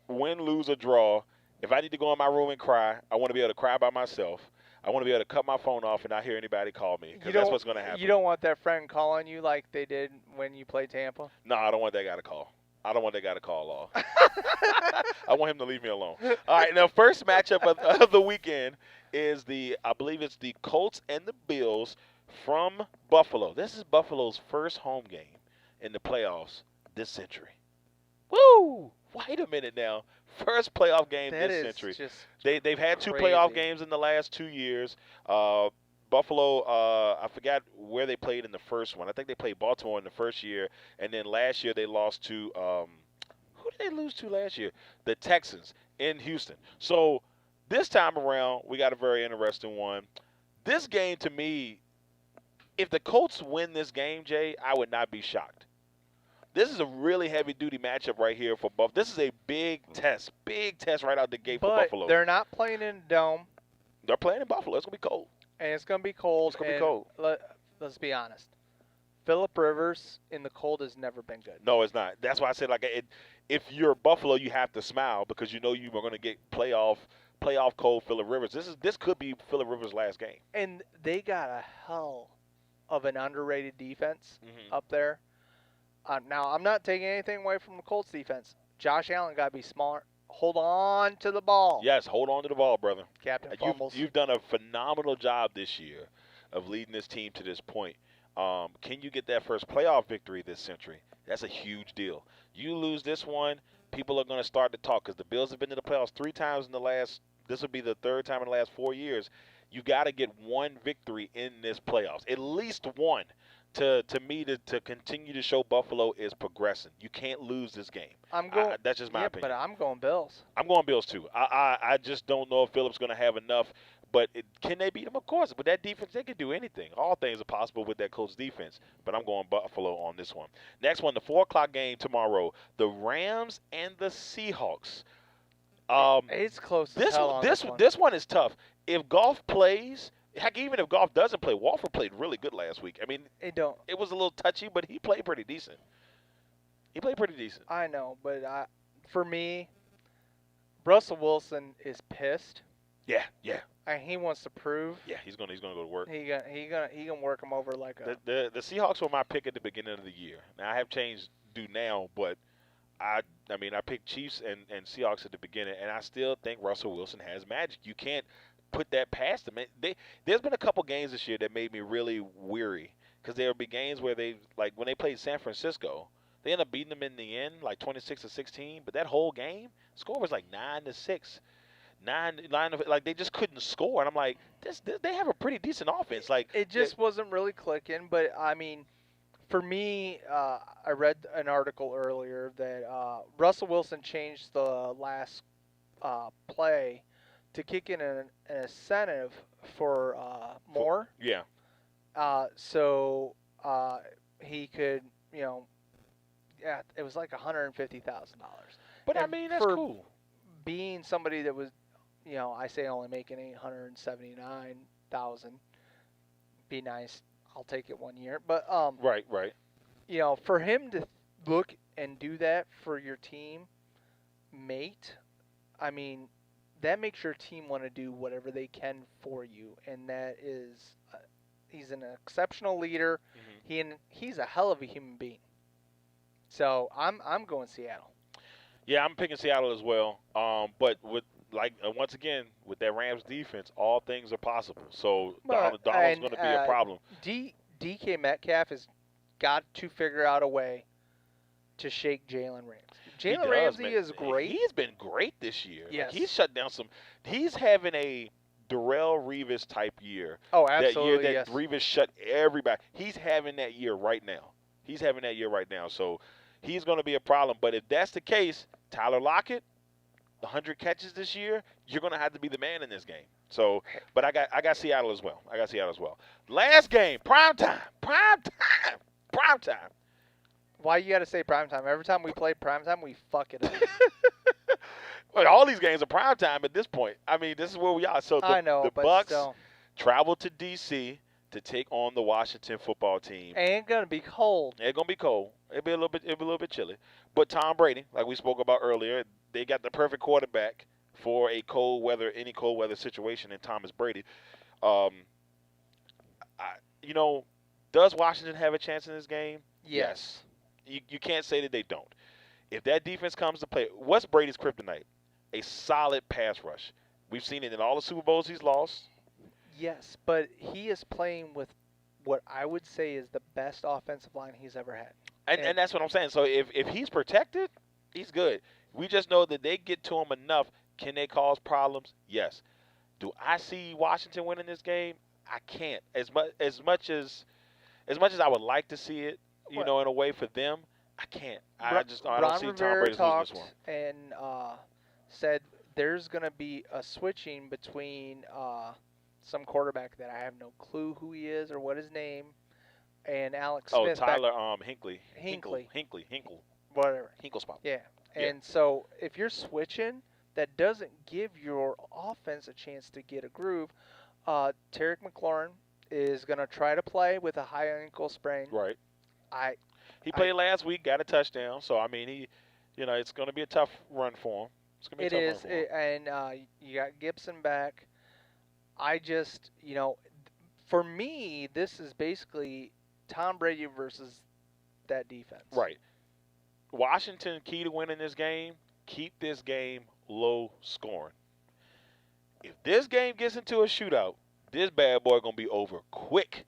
win, lose, or draw. If I need to go in my room and cry, I want to be able to cry by myself. I want to be able to cut my phone off and not hear anybody call me because that's what's going to happen. You don't want that friend calling you like they did when you played Tampa? No, I don't want that guy to call. I don't want that guy to call off. I want him to leave me alone. All right, now first matchup of the weekend is I believe it's the Colts and the Bills from Buffalo. This is Buffalo's first home game in the playoffs this century. Woo! Wait a minute now. First playoff game this century. They've had 2 playoff games in the last 2 years. Buffalo, I forgot where they played in the first one. I think they played Baltimore in the first year, and then last year they lost to who did they lose to last year? The Texans in Houston. So this time around, we got a very interesting one. This game, to me, if the Colts win this game, Jay, I would not be shocked. This is a really heavy-duty matchup right here for Buffalo. This is a big test right out the gate for Buffalo. But they're not playing in a dome. They're playing in Buffalo. It's going to be cold. And it's going to be cold. It's going to be cold. Let's be honest. Phillip Rivers in the cold has never been good. No, it's not. That's why I said, if you're Buffalo, you have to smile because you know you are going to get playoff cold Phillip Rivers. This could be Phillip Rivers' last game. And they got a hell of an underrated defense up there. Now, I'm not taking anything away from the Colts defense. Josh Allen got to be smart. Hold on to the ball. Yes, hold on to the ball, brother. Captain Fumbles. You've done a phenomenal job this year of leading this team to this point. Can you get that first playoff victory this century? That's a huge deal. You lose this one, people are going to start to talk because the Bills have been to the playoffs 3 times in the last – this will be the 3rd time in the last 4 years. You got to get one victory in this playoffs, at least one. To continue to show Buffalo is progressing. You can't lose this game. That's just my opinion. But I'm going Bills. I'm going Bills too. I just don't know if Phillips going to have enough. But can they beat them? Of course. With that defense, they can do anything. All things are possible with that Colts defense. But I'm going Buffalo on this one. Next one, the 4 o'clock game tomorrow. The Rams and the Seahawks. It's close as hell on this one is tough. If Goff plays, heck, even if Goff doesn't play, Walford played really good last week. I mean, It don't. it was a little touchy, but he played pretty decent. He played pretty decent. I know, but for me, Russell Wilson is pissed. Yeah, yeah, And he wants to prove yeah. He's gonna go to work. he gonna work him over like a. The Seahawks were my pick at the beginning of the year. Now I have changed due now, but I mean I picked Chiefs and Seahawks at the beginning, and I still think Russell Wilson has magic. You can't put that past him. There's been a couple games this year that made me really weary because there would be games where they like when they played San Francisco, they ended up beating them in the end like 26-16. But that whole game score was like 9-6. Like they just couldn't score, and I'm like, they have a pretty decent offense. Like It just wasn't really clicking, but I mean, for me, I read an article earlier that Russell Wilson changed the last play to kick in an incentive for more, yeah, so he could, yeah, it was like $150,000. but I And mean that's for cool. Being somebody that was, I say only making $879,000, be nice. I'll take it 1 year, but Right. for him to look and do that for your team mate, I mean, that makes your team want to do whatever they can for you, and that is, he's an exceptional leader. He's a hell of a human being. So I'm going Seattle. Yeah, I'm picking Seattle as well. But with once again with that Rams defense, all things are possible. So Donald's going to be a problem. DK Metcalf has got to figure out a way to shake Jalen Ramsey. Jalen Ramsey is great. He's been great this year. Yes. Like, he's shut down some. He's having a Darrell Revis type year. Oh, absolutely. That year yes. that Revis shut everybody. He's having that year right now. So he's going to be a problem. But if that's the case, Tyler Lockett, 100 catches this year, you're going to have to be the man in this game. So, but I got Seattle as well. Last game, prime time. Why you got to say primetime? Every time we play primetime, we fuck it up. Well, all these games are prime time at this point. I mean, this is where we are. So I know, the but Bucks still. travel to D.C. to take on the Washington football team. Ain't gonna be cold. It's gonna be cold. It'll be a little bit chilly. But Tom Brady, like we spoke about earlier, they got the perfect quarterback for any cold weather situation in Thomas Brady. Does Washington have a chance in this game? Yes. You can't say that they don't. If that defense comes to play, what's Brady's kryptonite? A solid pass rush. We've seen it in all the Super Bowls he's lost. Yes, but he is playing with what I would say is the best offensive line he's ever had. And that's what I'm saying. So if he's protected, he's good. We just know that they get to him enough. Can they cause problems? Yes. Do I see Washington winning this game? I can't. As much as I would like to see it, in a way for them, I can't. I don't see Tom Brady losing this one. And said there's going to be a switching between some quarterback that I have no clue who he is or what his name, and Alex Smith. Tyler Hinkle. Whatever. Hinklespot. Yeah. And so if you're switching, that doesn't give your offense a chance to get a groove. Tarek McLaurin is going to try to play with a high ankle sprain. Right. He played I- last week, got a touchdown. So I mean, it's going to be a tough run for him. It's going to be a tough run for him. And you got Gibson back. I just, for me, this is basically Tom Brady versus that defense. Right. Washington, key to winning this game, keep this game low scoring. If this game gets into a shootout, this bad boy going to be over quick.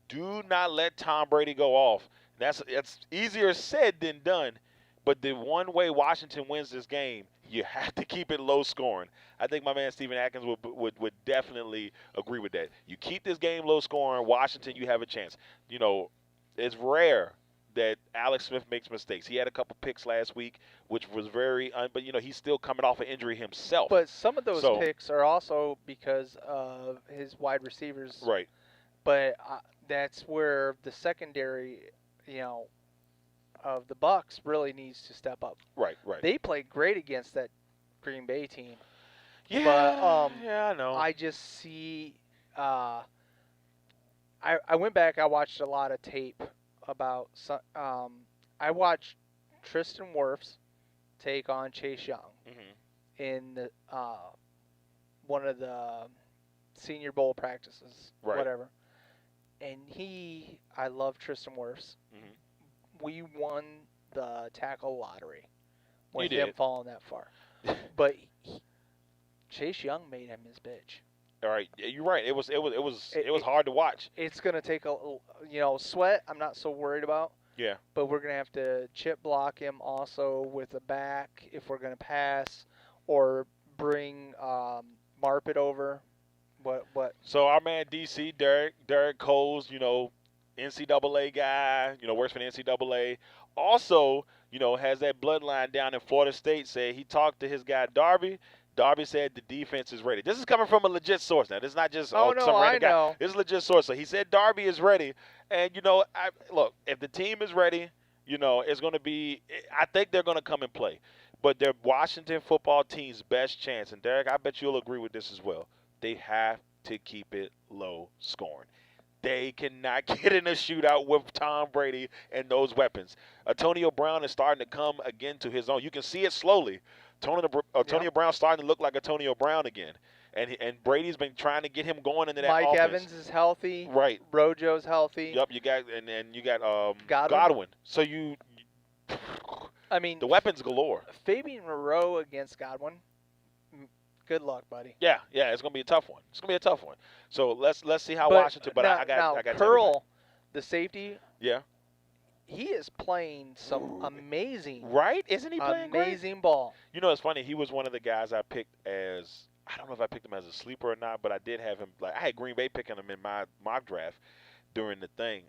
Do not let Tom Brady go off. That's easier said than done, but the one way Washington wins this game, you have to keep it low scoring. I think my man Steven Atkins would definitely agree with that. You keep this game low scoring, Washington, you have a chance. It's rare that Alex Smith makes mistakes. He had a couple picks last week, which was but he's still coming off an injury himself. But some of those picks are also because of his wide receivers. Right. But that's where the secondary, of the Bucks really needs to step up. Right. They played great against that Green Bay team. Yeah, But yeah, I know. I just see I went back. I watched a lot of tape about. I watched Tristan Wirfs take on Chase Young in the one of the Senior Bowl practices, Right. whatever. And I love Tristan Wirfs. We won the tackle lottery with You him did. falling that far. But Chase Young made him his bitch. All right, yeah, you're right. It was hard to watch. It's gonna take sweat. I'm not so worried about. Yeah. But we're gonna have to chip block him also with a back if we're gonna pass, or bring Marpet over. What? So our man DC Derek Coles, NCAA guy, works for the NCAA. Also, has that bloodline down in Florida State. Said he talked to his guy Darby. Darby said the defense is ready. This is coming from a legit source now. This is not just some random guy. know. This is a legit source. So he said Darby is ready. And, look, if the team is ready, it's going to be – I think they're going to come and play. But they're Washington football team's best chance. And, Derek, I bet you'll agree with this as well. They have to keep it low scoring. They cannot get in a shootout with Tom Brady and those weapons. Antonio Brown is starting to come again to his own. You can see it slowly. Antonio Brown's starting to look like Antonio Brown again. And Brady's been trying to get him going into that Mike offense. Evans is healthy. Right. Rojo's healthy. Yep, you got Godwin. So the weapons galore. Fabian Moreau against Godwin. Good luck, buddy. Yeah, it's gonna be a tough one. So let's see how Washington. But I got Curl, the safety. Yeah. He is playing some amazing. Right? Isn't he playing amazing ball? It's funny. He was one of the guys I picked as. I don't know if I picked him as a sleeper or not, but I did have him. I had Green Bay picking him in my mock draft during the thing.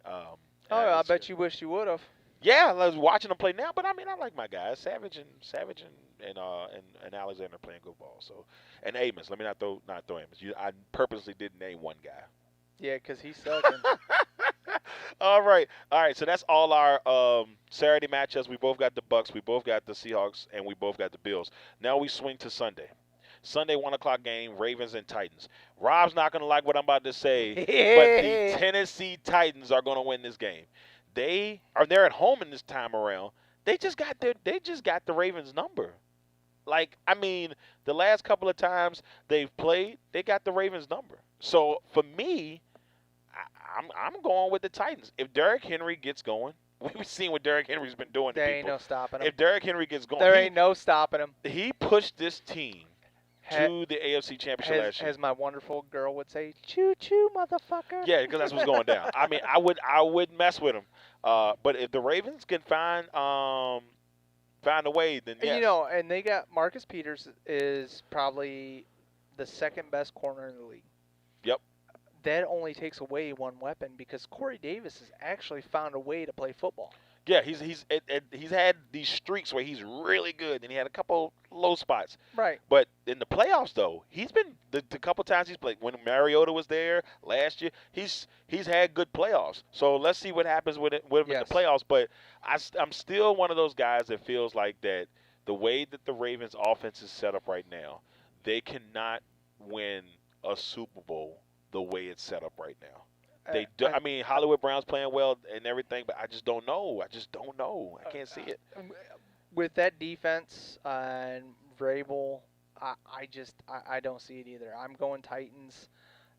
I bet you wish you would have. Yeah, I was watching him play now, but I like my guys, Savage and Alexander playing good ball. So, and Amos. Let me not throw Amos. I purposely didn't name one guy. Yeah, because he's sucking. All right. So that's all our Saturday matchups. We both got the Bucks, we both got the Seahawks, and we both got the Bills. Now we swing to Sunday. Sunday 1:00 game, Ravens and Titans. Rob's not gonna like what I'm about to say, but the Tennessee Titans are gonna win this game. They're at home in this time around. They just got the Ravens number. The last couple of times they've played, they got the Ravens number. So for me, I'm going with the Titans. If Derrick Henry gets going, we've seen what Derrick Henry's been doing to There people. ain't no stopping him. If Derrick Henry gets going, there ain't no stopping him. He pushed this team to the AFC Championship last year. As my wonderful girl would say, choo-choo, motherfucker. Yeah, because that's what's going down. I would mess with him. But if the Ravens can find a way, then yes. And they got Marcus Peters is probably the second best corner in the league. Yep. That only takes away one weapon because Corey Davis has actually found a way to play football. Yeah, he's had these streaks where he's really good, and he had a couple low spots. Right. But in the playoffs, though, he's been the couple times he's played. When Mariota was there last year, he's had good playoffs. So let's see what happens with him in the playoffs. But I'm still one of those guys that feels like that the way that the Ravens' offense is set up right now, they cannot win a Super Bowl the way it's set up right now. They do. Hollywood Brown's playing well and everything, but I just don't know. I can't see it. With that defense and Vrabel, I don't see it either. I'm going Titans,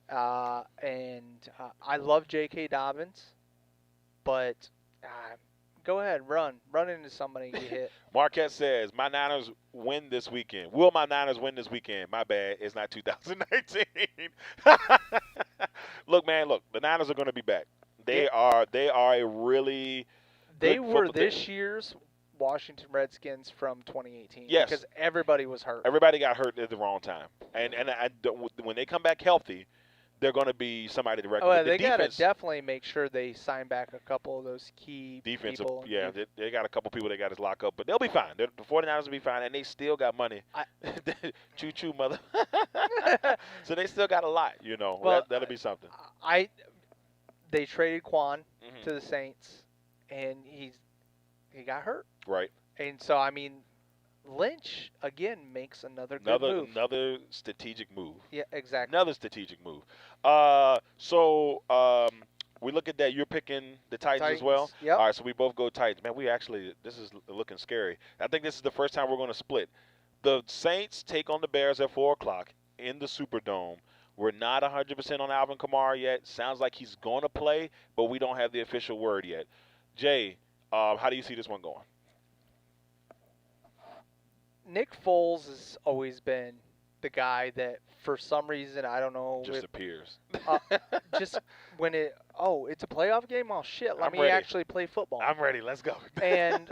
and I love J.K. Dobbins, but go ahead, run into somebody and get hit. Marquette says, my Niners win this weekend. Will my Niners win this weekend? My bad. It's not 2019. Look, the Niners are going to be back. They are a really They good were football this team. year's Washington Redskins from 2018. Yes. Because everybody was hurt. Everybody got hurt at the wrong time. And when they come back healthy, they're going to be somebody to reckon with. They got to definitely make sure they sign back a couple of those key defensive people. Yeah, they got a couple people they got to lock up, but they'll be fine. The 49ers will be fine, and they still got money. Choo-choo, mother. So they still got a lot, Well, that'll be something. They traded Quan to the Saints, and he got hurt. Right. And so, Lynch again makes another good move. Another strategic move. Yeah, exactly. Another strategic move. We look at that. You're picking the Titans as well. Yep. All right, so we both go Titans. Man, this is looking scary. I think this is the first time we're going to split. The Saints take on the Bears at 4:00 in the Superdome. We're not 100% on Alvin Kamara yet. Sounds like he's going to play, but we don't have the official word yet. Jay, how do you see this one going? Nick Foles has always been the guy that, for some reason, I don't know. Just appears. Just when it's a playoff game? Oh, shit, let I'm me ready. actually play football. I'm ready. Let's go. And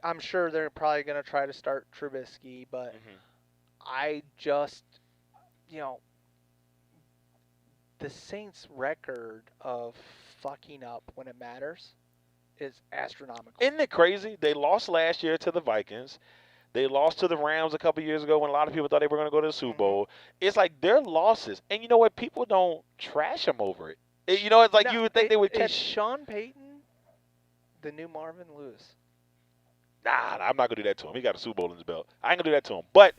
I'm sure they're probably going to try to start Trubisky, but I just, the Saints' record of fucking up when it matters is astronomical. Isn't it crazy? They lost last year to the Vikings. They lost to the Rams a couple years ago when a lot of people thought they were going to go to the Super Bowl. It's like their losses. And you know what? People don't trash them over it. It's like you would think they would catch. Is Sean Payton the new Marvin Lewis? Nah, I'm not going to do that to him. He got a Super Bowl in his belt. I ain't going to do that to him. But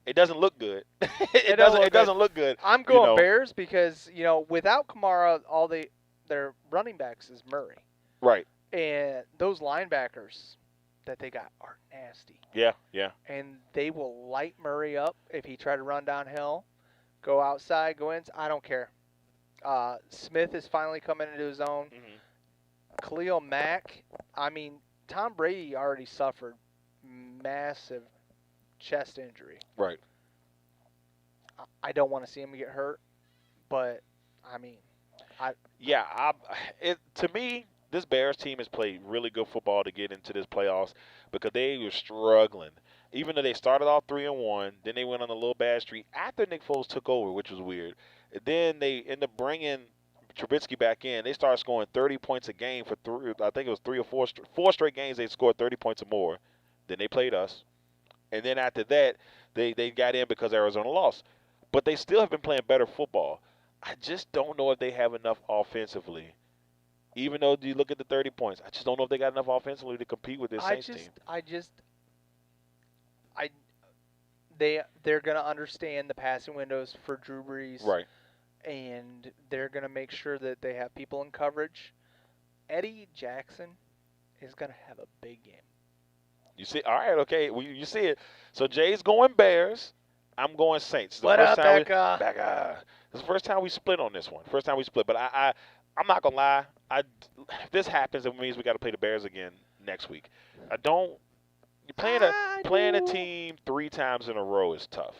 it doesn't look good. It doesn't look good. I'm going Bears because, without Kamara, their running backs is Murray. Right. And those linebackers that they got are nasty. Yeah, yeah. And they will light Murray up if he try to run downhill, go outside, go in. I don't care. Smith is finally coming into his own. Khalil Mack, Tom Brady already suffered massive chest injury. Right. I don't want to see him get hurt, but, to me, this Bears team has played really good football to get into this playoffs because they were struggling. Even though they started off 3-1, then they went on a little bad streak after Nick Foles took over, which was weird. And then they ended up bringing Trubisky back in. They started scoring 30 points a game for four straight games. They scored 30 points or more. Then they played us. And then after that, they got in because Arizona lost. But they still have been playing better football. I just don't know if they have enough offensively. Even though you look at the 30 points, I just don't know if they got enough offensively to compete with this Saints team. They're going to understand the passing windows for Drew Brees. Right. And they're going to make sure that they have people in coverage. Eddie Jackson is going to have a big game. You see? All right, okay. Well, you see it. So Jay's going Bears. I'm going Saints. What up, Becca? This is the first time we split on this one. But I'm not going to lie. If this happens, it means we got to play the Bears again next week. Playing a team 3 times in a row is tough.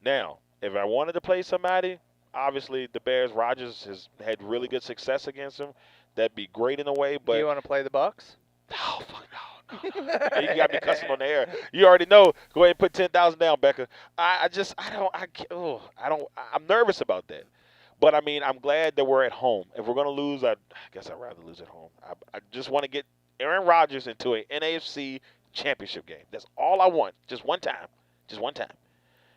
Now, if I wanted to play somebody, obviously the Bears, Rodgers has had really good success against them. That'd be great in a way. But do you want to play the Bucks? No, fuck no. You got me cussing on the air. You already know. Go ahead and put 10,000 down, Becca. I'm nervous about that. But I'm glad that we're at home. If we're gonna lose, I guess I'd rather lose at home. I just want to get Aaron Rodgers into an NFC championship game. That's all I want. Just one time,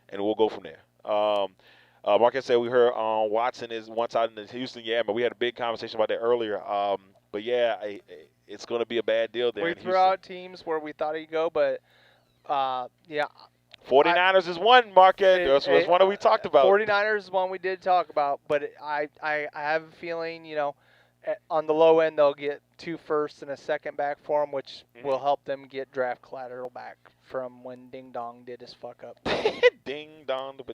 and we'll go from there. Marquez said we heard Watson is once out in Houston. Yeah, but we had a big conversation about that earlier. But yeah, it's going to be a bad deal there. We threw out teams where we thought he'd go, but yeah. 49ers is one, Marquez. That's one that we talked about. 49ers is one we did talk about, but I have a feeling, on the low end they'll get 2 firsts and a second back for them, which will help them get draft collateral back from when Ding Dong did his fuck up. Ding Dong. All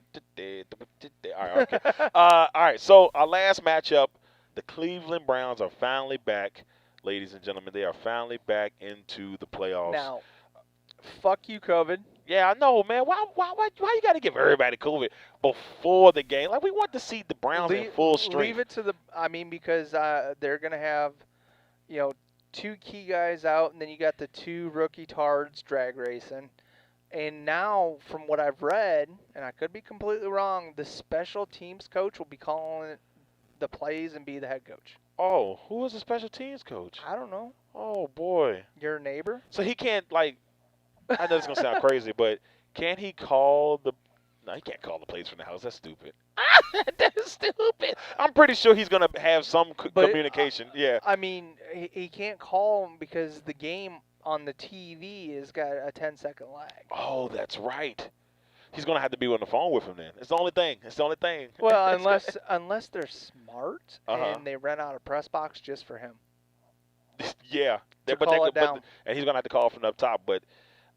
right, okay. All right, so our last matchup, the Cleveland Browns are finally back, ladies and gentlemen. They are finally back into the playoffs. Now, fuck you, COVID. Yeah, I know, man. Why you got to give everybody COVID before the game? Like, we want to see the Browns in full strength. Leave it to because they're going to have, 2 key guys out, and then you got the 2 rookie tards drag racing. And now, from what I've read, and I could be completely wrong, the special teams coach will be calling the plays and be the head coach. Oh, who was the special teams coach? I don't know. Oh, boy. Your neighbor? So he can't, I know it's going to sound crazy, but can't he call the – no, he can't call the plays from the house. That's stupid. That's stupid. I'm pretty sure he's going to have some communication. Yeah. He can't call them because the game on the TV has got a 10-second lag. Oh, that's right. He's gonna have to be on the phone with him then. It's the only thing. Well, unless they're smart Uh-huh. and they rent out a press box just for him. Yeah, To call it down. and he's gonna have to call from up top. But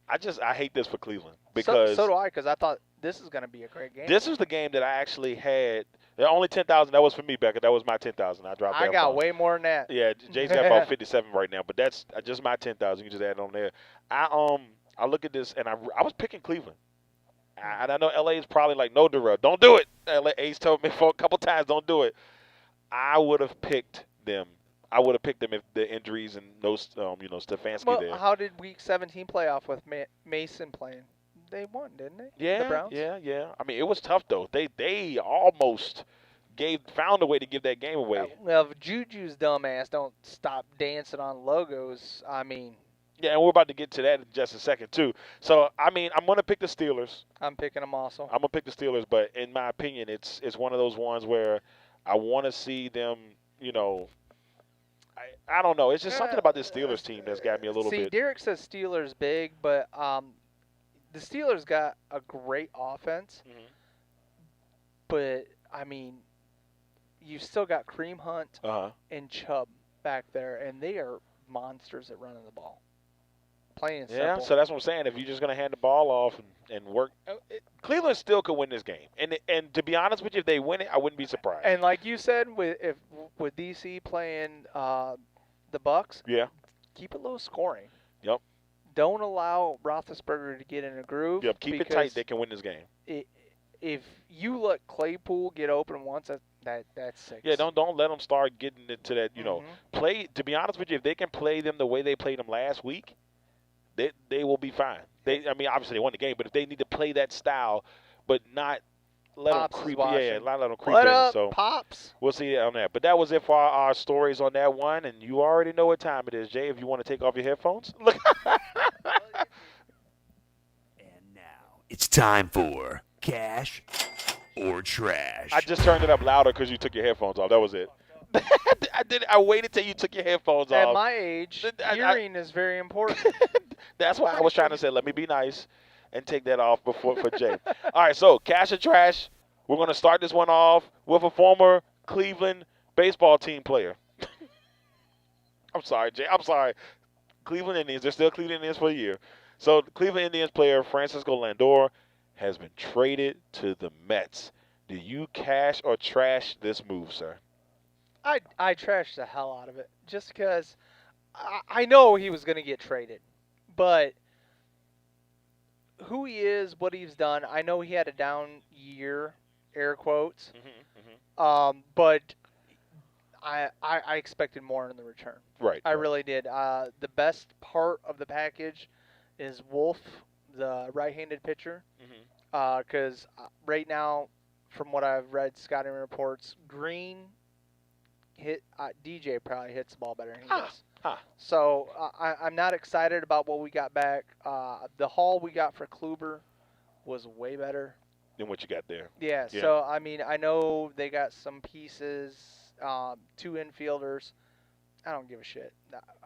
I hate this for Cleveland because So do I, because I thought this is going to be a great game. this is the game that I actually had. The only 10,000 that was for me, Becca. That was my 10,000. I dropped. I that got bomb. way more than that. Yeah, Jay's got about 57 right now, but that's just my 10,000. You can just add it on there. I look at this and I was picking Cleveland. And I know LA is probably like, no, Darrell, don't do it. LA Ace told me for a couple times, don't do it. I would have picked them. I would have picked them if the injuries and no, Stefanski Well, there. how did Week 17 playoff with Mason playing? They won, didn't they? Yeah, the Browns? yeah. I mean, it was tough though. They almost found a way to give that game away. Well, if Juju's dumbass don't stop dancing on logos, I mean, Yeah, and we're about to get to that in just a second too. So I mean, I'm gonna pick the Steelers. I'm picking them also. I'm gonna pick the Steelers, but in my opinion, it's one of those ones where I want to see them. I don't know. It's just something about this Steelers team that's got me a little bit. Derek says Steelers big, but the Steelers got a great offense. Mhm. But I mean, you still got Kareem Hunt and Chubb back there, and they are monsters at running the ball. Plain and Yeah, simple. so that's what I'm saying. If you're just gonna hand the ball off and work, Cleveland still could win this game. And to be honest with you, if they win it, I wouldn't be surprised. And like you said, with DC playing the Bucks, yeah, keep it low scoring. Yep. Don't allow Roethlisberger to get in a groove. Yep. Keep it tight. They can win this game. If you let Claypool get open once, that's 6. Yeah, don't let them start getting into that. Mm-hmm. Play. To be honest with you, if they can play them the way they played them last week, they will be fine. Obviously they won the game, but if they need to play that style, but not let Pops them is creep. watching. Yeah, not let them creep What in. up, So Pops? we'll see on that. But that was it for our stories on that one, and you already know what time it is, Jay. If you want to take off your headphones, look. And now it's time for Cash or Trash. I just turned it up louder because you took your headphones off. That was it. I waited till you took your headphones At off. my age, hearing is very important. That's why I was trying to say, let me be nice and take that off for Jay. All right, so Cash or Trash. We're going to start this one off with a former Cleveland baseball team player. I'm sorry, Jay. I'm sorry. Cleveland Indians. They're still Cleveland Indians for a year. So the Cleveland Indians player Francisco Lindor has been traded to the Mets. Do you cash or trash this move, sir? I trashed the hell out of it just because I know he was going to get traded, but who he is, what he's done, I know he had a down year, air quotes, but I expected more in the return. Right. I really did. The best part of the package is Wolf, the right-handed pitcher, because right now, from what I've read, scouting reports, Green DJ probably hits the ball better than he does. So I'm not excited about what we got back. The haul we got for Kluber was way better than what you got there. Yeah. So I know they got some pieces, 2 infielders. I don't give a shit.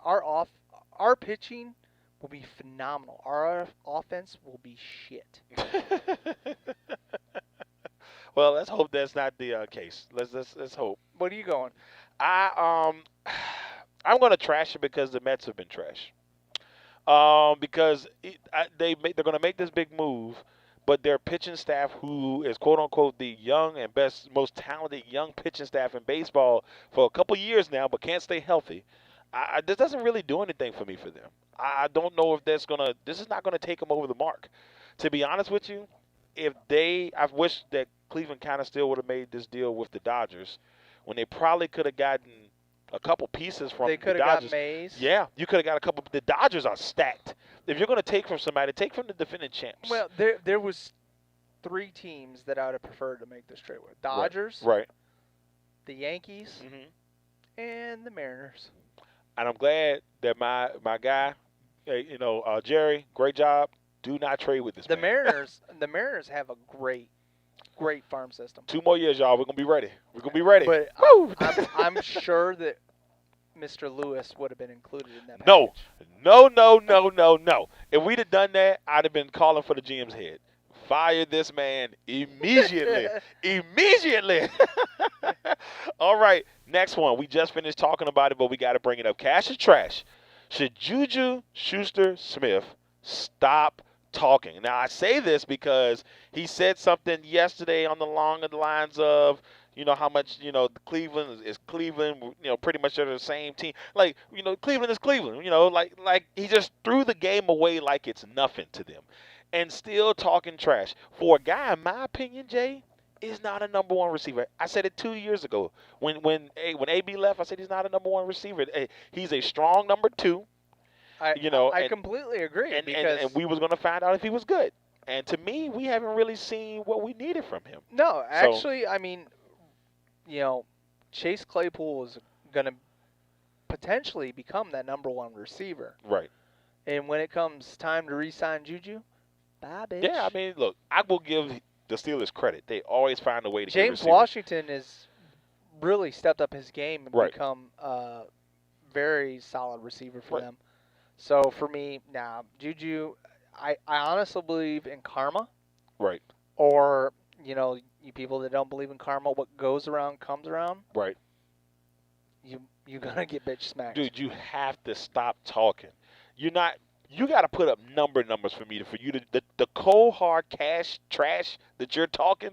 Our pitching will be phenomenal. Our offense will be shit. Well, let's hope that's not the case. Let's hope. What are you going? I'm going to trash it because the Mets have been trash. Because they're going to make this big move, but their pitching staff, who is quote unquote the young and most talented young pitching staff in baseball for a couple years now, but can't stay healthy. This doesn't really do anything for me for them. I don't know if this is not going to take them over the mark. To be honest with you, I wish that Cleveland kind of still would have made this deal with the Dodgers when they probably could have gotten a couple pieces from the Dodgers. They could have got Mays. Yeah, you could have got a couple. The Dodgers are stacked. If you're going to take from somebody, take from the defending champs. Well, there was 3 teams that I would have preferred to make this trade with: Dodgers, right. The Yankees, and the Mariners. And I'm glad that my guy, Jerry, great job. Do not trade with this. The man. The Mariners have a great farm system. 2 more years, y'all. We're gonna be ready. But I'm sure that Mr. Lewis would have been included in that No, package. no. If we'd have done that, I'd have been calling for the GM's head. Fire this man immediately. Immediately. All right, next one. We just finished talking about it, but we got to bring it up. Cash is trash. Should Juju Schuster-Smith stop talking? Now, I say this because he said something yesterday along the lines of, how much, Cleveland is Cleveland, pretty much they're the same team. Like, Cleveland is Cleveland, like he just threw the game away like it's nothing to them. And still talking trash. For a guy, in my opinion, Jay, is not a number one receiver. I said it 2 years ago. When AB left, I said he's not a number one receiver. He's a strong number two. I completely agree. And we was going to find out if he was good. And to me, we haven't really seen what we needed from him. No, actually, I mean, Chase Claypool is going to potentially become that number one receiver. Right. And when it comes time to re-sign Juju, bye, bitch. Yeah, I mean, look, I will give the Steelers credit. They always find a way to James Washington has really stepped up his game and become a very solid receiver for them. So for me, Juju, I honestly believe in karma. Right. Or, you people that don't believe in karma, what goes around comes around. Right. You're going to get bitch smacked. Dude, you have to stop talking. You got to put up numbers for you to the cold hard cash trash that you're talking.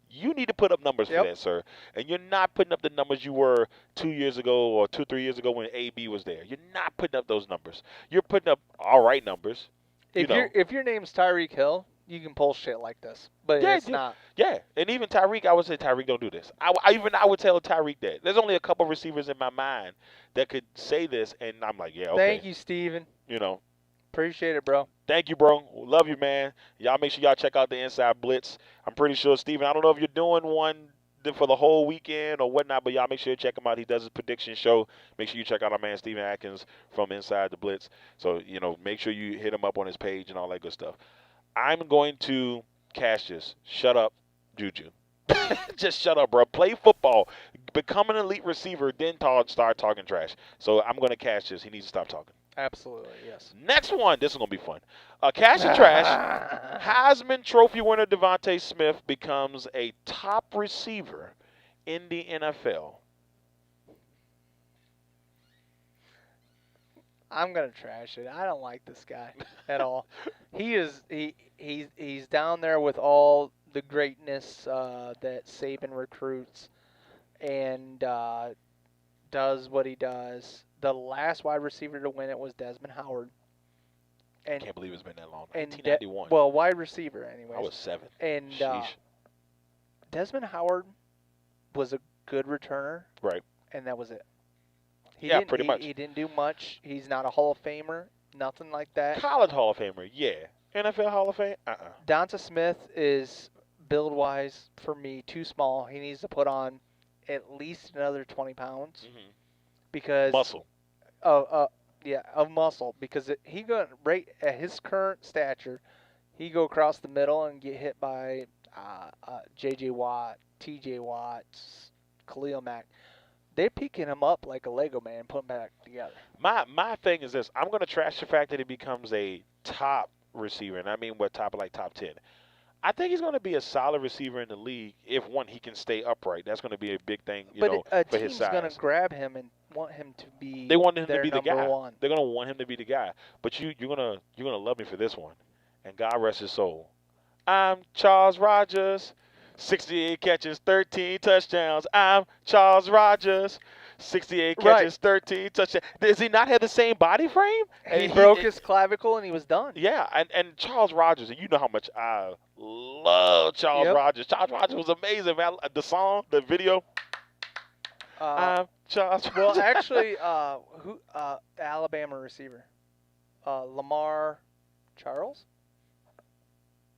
You need to put up numbers for that, sir. And you're not putting up the numbers you were 2 years ago or 3 years ago when AB was there. You're not putting up those numbers. You're putting up all right numbers. If your name's Tyreek Hill, you can pull shit like this. But it's not. Yeah, and even Tyreek, I would say, Tyreek, don't do this. I would tell Tyreek that. There's only a couple receivers in my mind that could say this, and I'm like, yeah, okay. Thank you, Steven. Appreciate it, bro. Thank you, bro. Love you, man. Y'all make sure y'all check out the Inside Blitz. I'm pretty sure, Steven, I don't know if you're doing one for the whole weekend or whatnot, but y'all make sure you check him out. He does his prediction show. Make sure you check out our man, Steven Atkins from Inside the Blitz. So, make sure you hit him up on his page and all that good stuff. I'm going to cash this. Shut up, Juju. Just shut up, bro. Play football. Become an elite receiver, then start talking trash. So I'm going to cash this. He needs to stop talking. Absolutely, yes. Next one. This is going to be fun. Cash and trash. Heisman Trophy winner Devontae Smith becomes a top receiver in the NFL. I'm gonna trash it. I don't like this guy at all. He's down there with all the greatness that Saban recruits and does what he does. The last wide receiver to win it was Desmond Howard. And I can't believe it's been that long. And 1991. wide receiver anyway. I was 7. And Desmond Howard was a good returner. Right. And that was it. Pretty much. He didn't do much. He's not a Hall of Famer. Nothing like that. College Hall of Famer, yeah. NFL Hall of Fame, Danta Smith is, build-wise, for me, too small. He needs to put on at least another 20 pounds. Mm-hmm. Because muscle. Of muscle. Because he go right at his current stature, he go across the middle and get hit by J.J. Watt, T.J. Watt, Khalil Mack. They're picking him up like a Lego man and putting him back together. My thing is this. I'm going to trash the fact that he becomes a top receiver, and I mean top 10. I think he's going to be a solid receiver in the league if, one, he can stay upright. That's going to be a big thing, for his size. But a team's going to grab him and want him to be They want him to be the guy. One. They're going to want him to be the guy. But you're going to love me for this one. And God rest his soul. I'm Charles Rogers. 68 catches, 13 touchdowns. I'm Charles Rogers. 68 catches, 13 touchdowns. Does he not have the same body frame? And he broke his clavicle and he was done. Yeah, and Charles Rogers, and you know how much I love Charles Rogers. Charles Rogers was amazing, man. The song, the video. I'm Charles Rogers. Well, actually, Alabama receiver. Lamar Charles?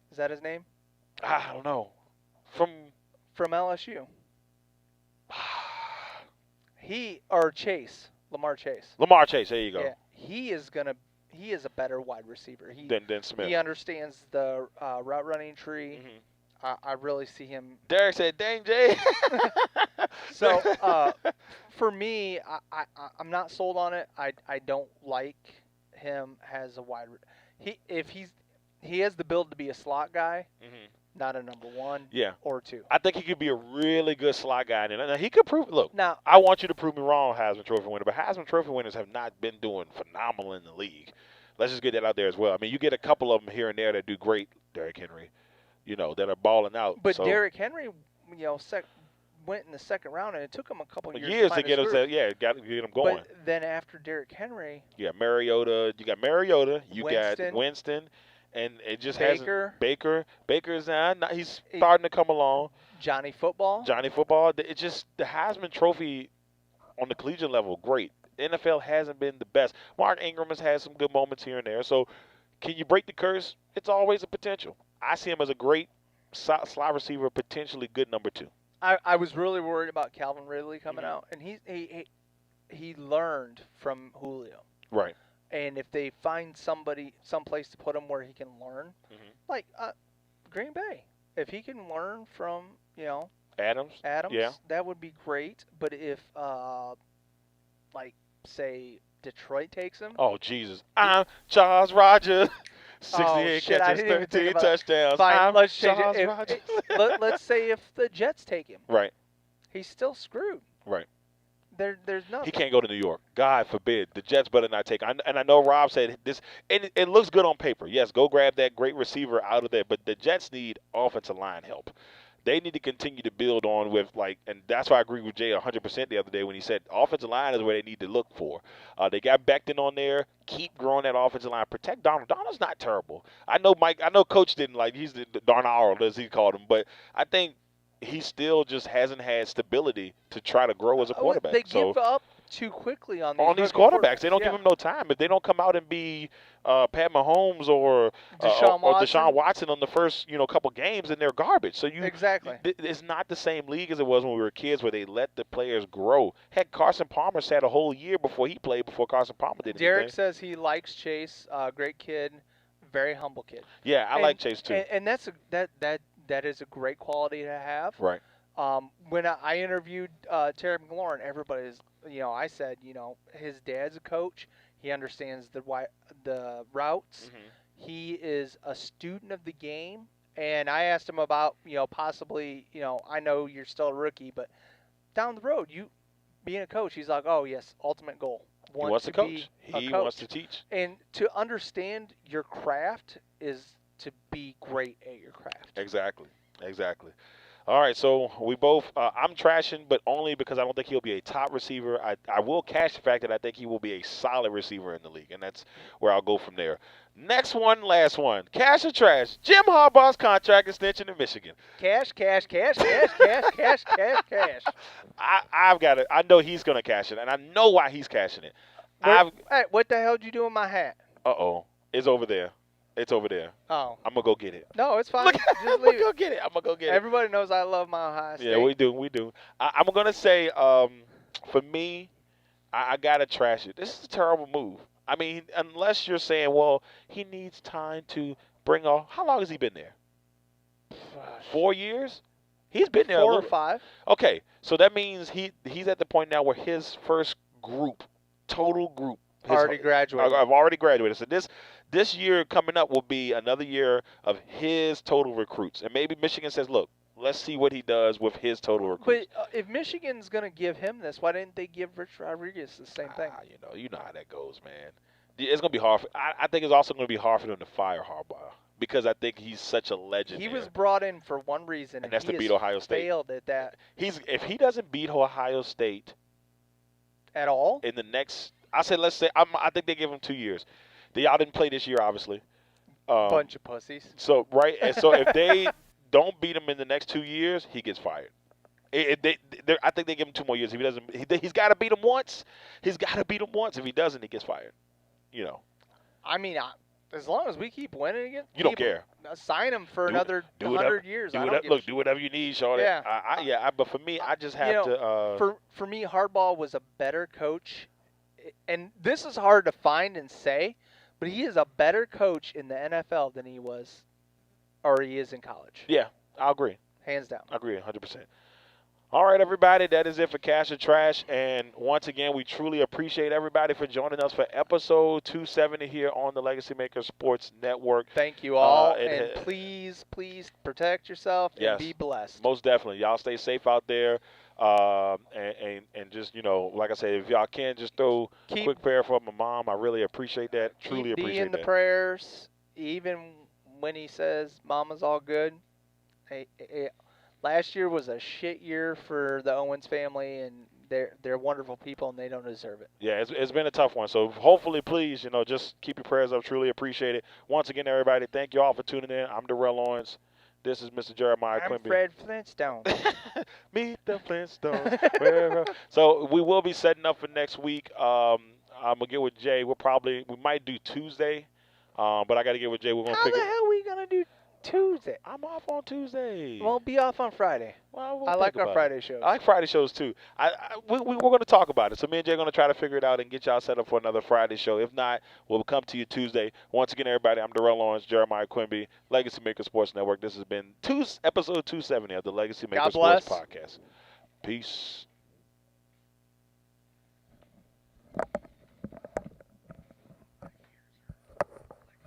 Is that his name? I don't know. From LSU. Lamar Chase. Lamar Chase, there you go. Yeah, he is a better wide receiver. Than Smith. He understands the route running tree. I really see him. Derek said, "Dang, Jay." So for me, I'm not sold on it. I don't like him as a wide. He has the build to be a slot guy, not a number one Yeah. or two. I think he could be a really good slot guy. And he could prove. Look, Now, I want you to prove me wrong, Heisman Trophy winner. But Heisman Trophy winners have not been doing phenomenal in the league. Let's just get that out there as well. I mean, you get a couple of them here and there that do great. Derrick Henry, that are balling out. but so, Derrick Henry, went in the second round, and it took him a couple of years to find get his him. groove. Got to get him going. But then after Derrick Henry, You got Mariota. You got Winston. Winston, and it just Baker. hasn't. Baker's he's starting to come along. Johnny Football. Johnny Football. It's just the Heisman Trophy on the collegiate level, great. NFL hasn't been the best. Mark Ingram has had some good moments here and there. So, can you break the curse? It's always a potential. I see him as a great slot receiver, potentially good number 2. I was really worried about Calvin Ridley coming out, and he learned from Julio. Right. And if they find someplace to put him where he can learn, like Green Bay, if he can learn from Adams, yeah. that would be great. But if say Detroit takes him, oh Jesus, I'm Charles Rogers. 68 shit, I catches, didn't even think 13 about touchdowns. Fine, I'm let's change Charles it. Rogers. Let's say if the Jets take him, Right. he's still screwed. Right. There's nothing. He can't go to New York. God forbid. The Jets better not take. And I know Rob said this, and it looks good on paper. Yes, go grab that great receiver out of there. But the Jets need offensive line help. They need to continue to build on with, and that's why I agree with Jay 100% the other day when he said offensive line is where they need to look for. They got Becton on there. Keep growing that offensive line. Protect Donald. Donald's not terrible. I know Coach didn't he's the Darnell, as he called him, but I think he still just hasn't had stability to try to grow as a quarterback. They give up too quickly on these quarterbacks. They don't give him no time. If they don't come out and be Pat Mahomes or Deshaun Watson on the first couple games, then they're garbage. So exactly. It's not the same league as it was when we were kids, where they let the players grow. Heck, Carson Palmer sat a whole year before he played. Before Carson Palmer did anything. Derek says he likes Chase. Great kid, very humble kid. Yeah, I like Chase too. And that is a great quality to have. Right. When I interviewed Terry McLaurin, everybody's, I said, his dad's a coach. He understands the routes. He is a student of the game. And I asked him about, possibly, I know you're still a rookie, but down the road, you being a coach, he's like, oh, yes, ultimate goal. He wants to coach. He wants to teach. And to understand your craft is to be great at your craft. Exactly. All right, so we both I'm trashing, but only because I don't think he'll be a top receiver. I will cash the fact that I think he will be a solid receiver in the league, and that's where I'll go from there. Next one, last one. Cash or trash? Jim Harbaugh's contract extension in Michigan. Cash. I know he's going to cash it, and I know why he's cashing it. Hey, what the hell did you do in my hat? Uh-oh. It's over there. Oh. I'm going to go get it. No, it's fine. Look, Just I'm leave going to go get it. Everybody knows I love my Ohio State. Yeah, we do. I'm going to say, for me, I got to trash it. This is a terrible move. I mean, unless you're saying, well, he needs time to bring off. How long has he been there? 4 years? He's been there 4 or 5. Okay, so that means he's at the point now where his first total group. Already graduated. I've already graduated. So this year coming up will be another year of his total recruits. And maybe Michigan says, look, let's see what he does with his total recruits. But if Michigan's going to give him this, why didn't they give Rich Rodriguez the same thing? You know how that goes, man. It's going to be hard. I think it's also going to be hard for them to fire Harbaugh because I think he's such a legend. He was brought in for one reason, and that's to beat Ohio State. Failed at that. If he doesn't beat Ohio State at all in the next, I think they give him 2 years. Y'all didn't play this year, obviously. Bunch of pussies. So right, and so if they don't beat him in the next 2 years, he gets fired. I think they give him 2 more years. If he doesn't, he's got to beat him once. If he doesn't, he gets fired. I mean, as long as we keep winning again, you don't care. Sign him for another 100 years. Do whatever you need, Shorty. Yeah. But for me, I just have to. For me, Harbaugh was a better coach, and this is hard to find and say, but he is a better coach in the NFL than he is in college. Yeah. I agree. Hands down. I agree 100%. All right, everybody, that is it for Cash or Trash. And once again, we truly appreciate everybody for joining us for episode 270 here on the Legacy Maker Sports Network. Thank you all, it and ha- please protect yourself and Yes. be blessed. Most definitely. Y'all stay safe out there. And just, like I said, if y'all can, just throw a Keep quick prayer for my mom. I really appreciate that. Truly keep D appreciate in the that. prayers, even when he says Mama's all good. Last year was a shit year for the Owens family, and they're wonderful people, and they don't deserve it. Yeah, it's been a tough one. So hopefully, please, just keep your prayers up. Truly appreciate it. Once again, everybody, thank you all for tuning in. I'm Darrell Owens. This is Mr. Jeremiah I'm Quimby. Fred Flintstone. Meet the Flintstones. So we will be setting up for next week. I'm gonna get with Jay. We might do Tuesday, but I got to get with Jay. We're gonna How pick the it. hell are we gonna do Tuesday? I'm off on Tuesday. We'll be off on Friday. Well, we'll I think like our about it. Friday shows. I like Friday shows too. We're going to talk about it. So me and Jay are going to try to figure it out and get y'all set up for another Friday show. If not, we'll come to you Tuesday. Once again, everybody, I'm Darrell Lawrence, Jeremiah Quimby, Legacy Maker Sports Network. This has been episode 270 of the Legacy Maker God Sports bless. Podcast. Peace.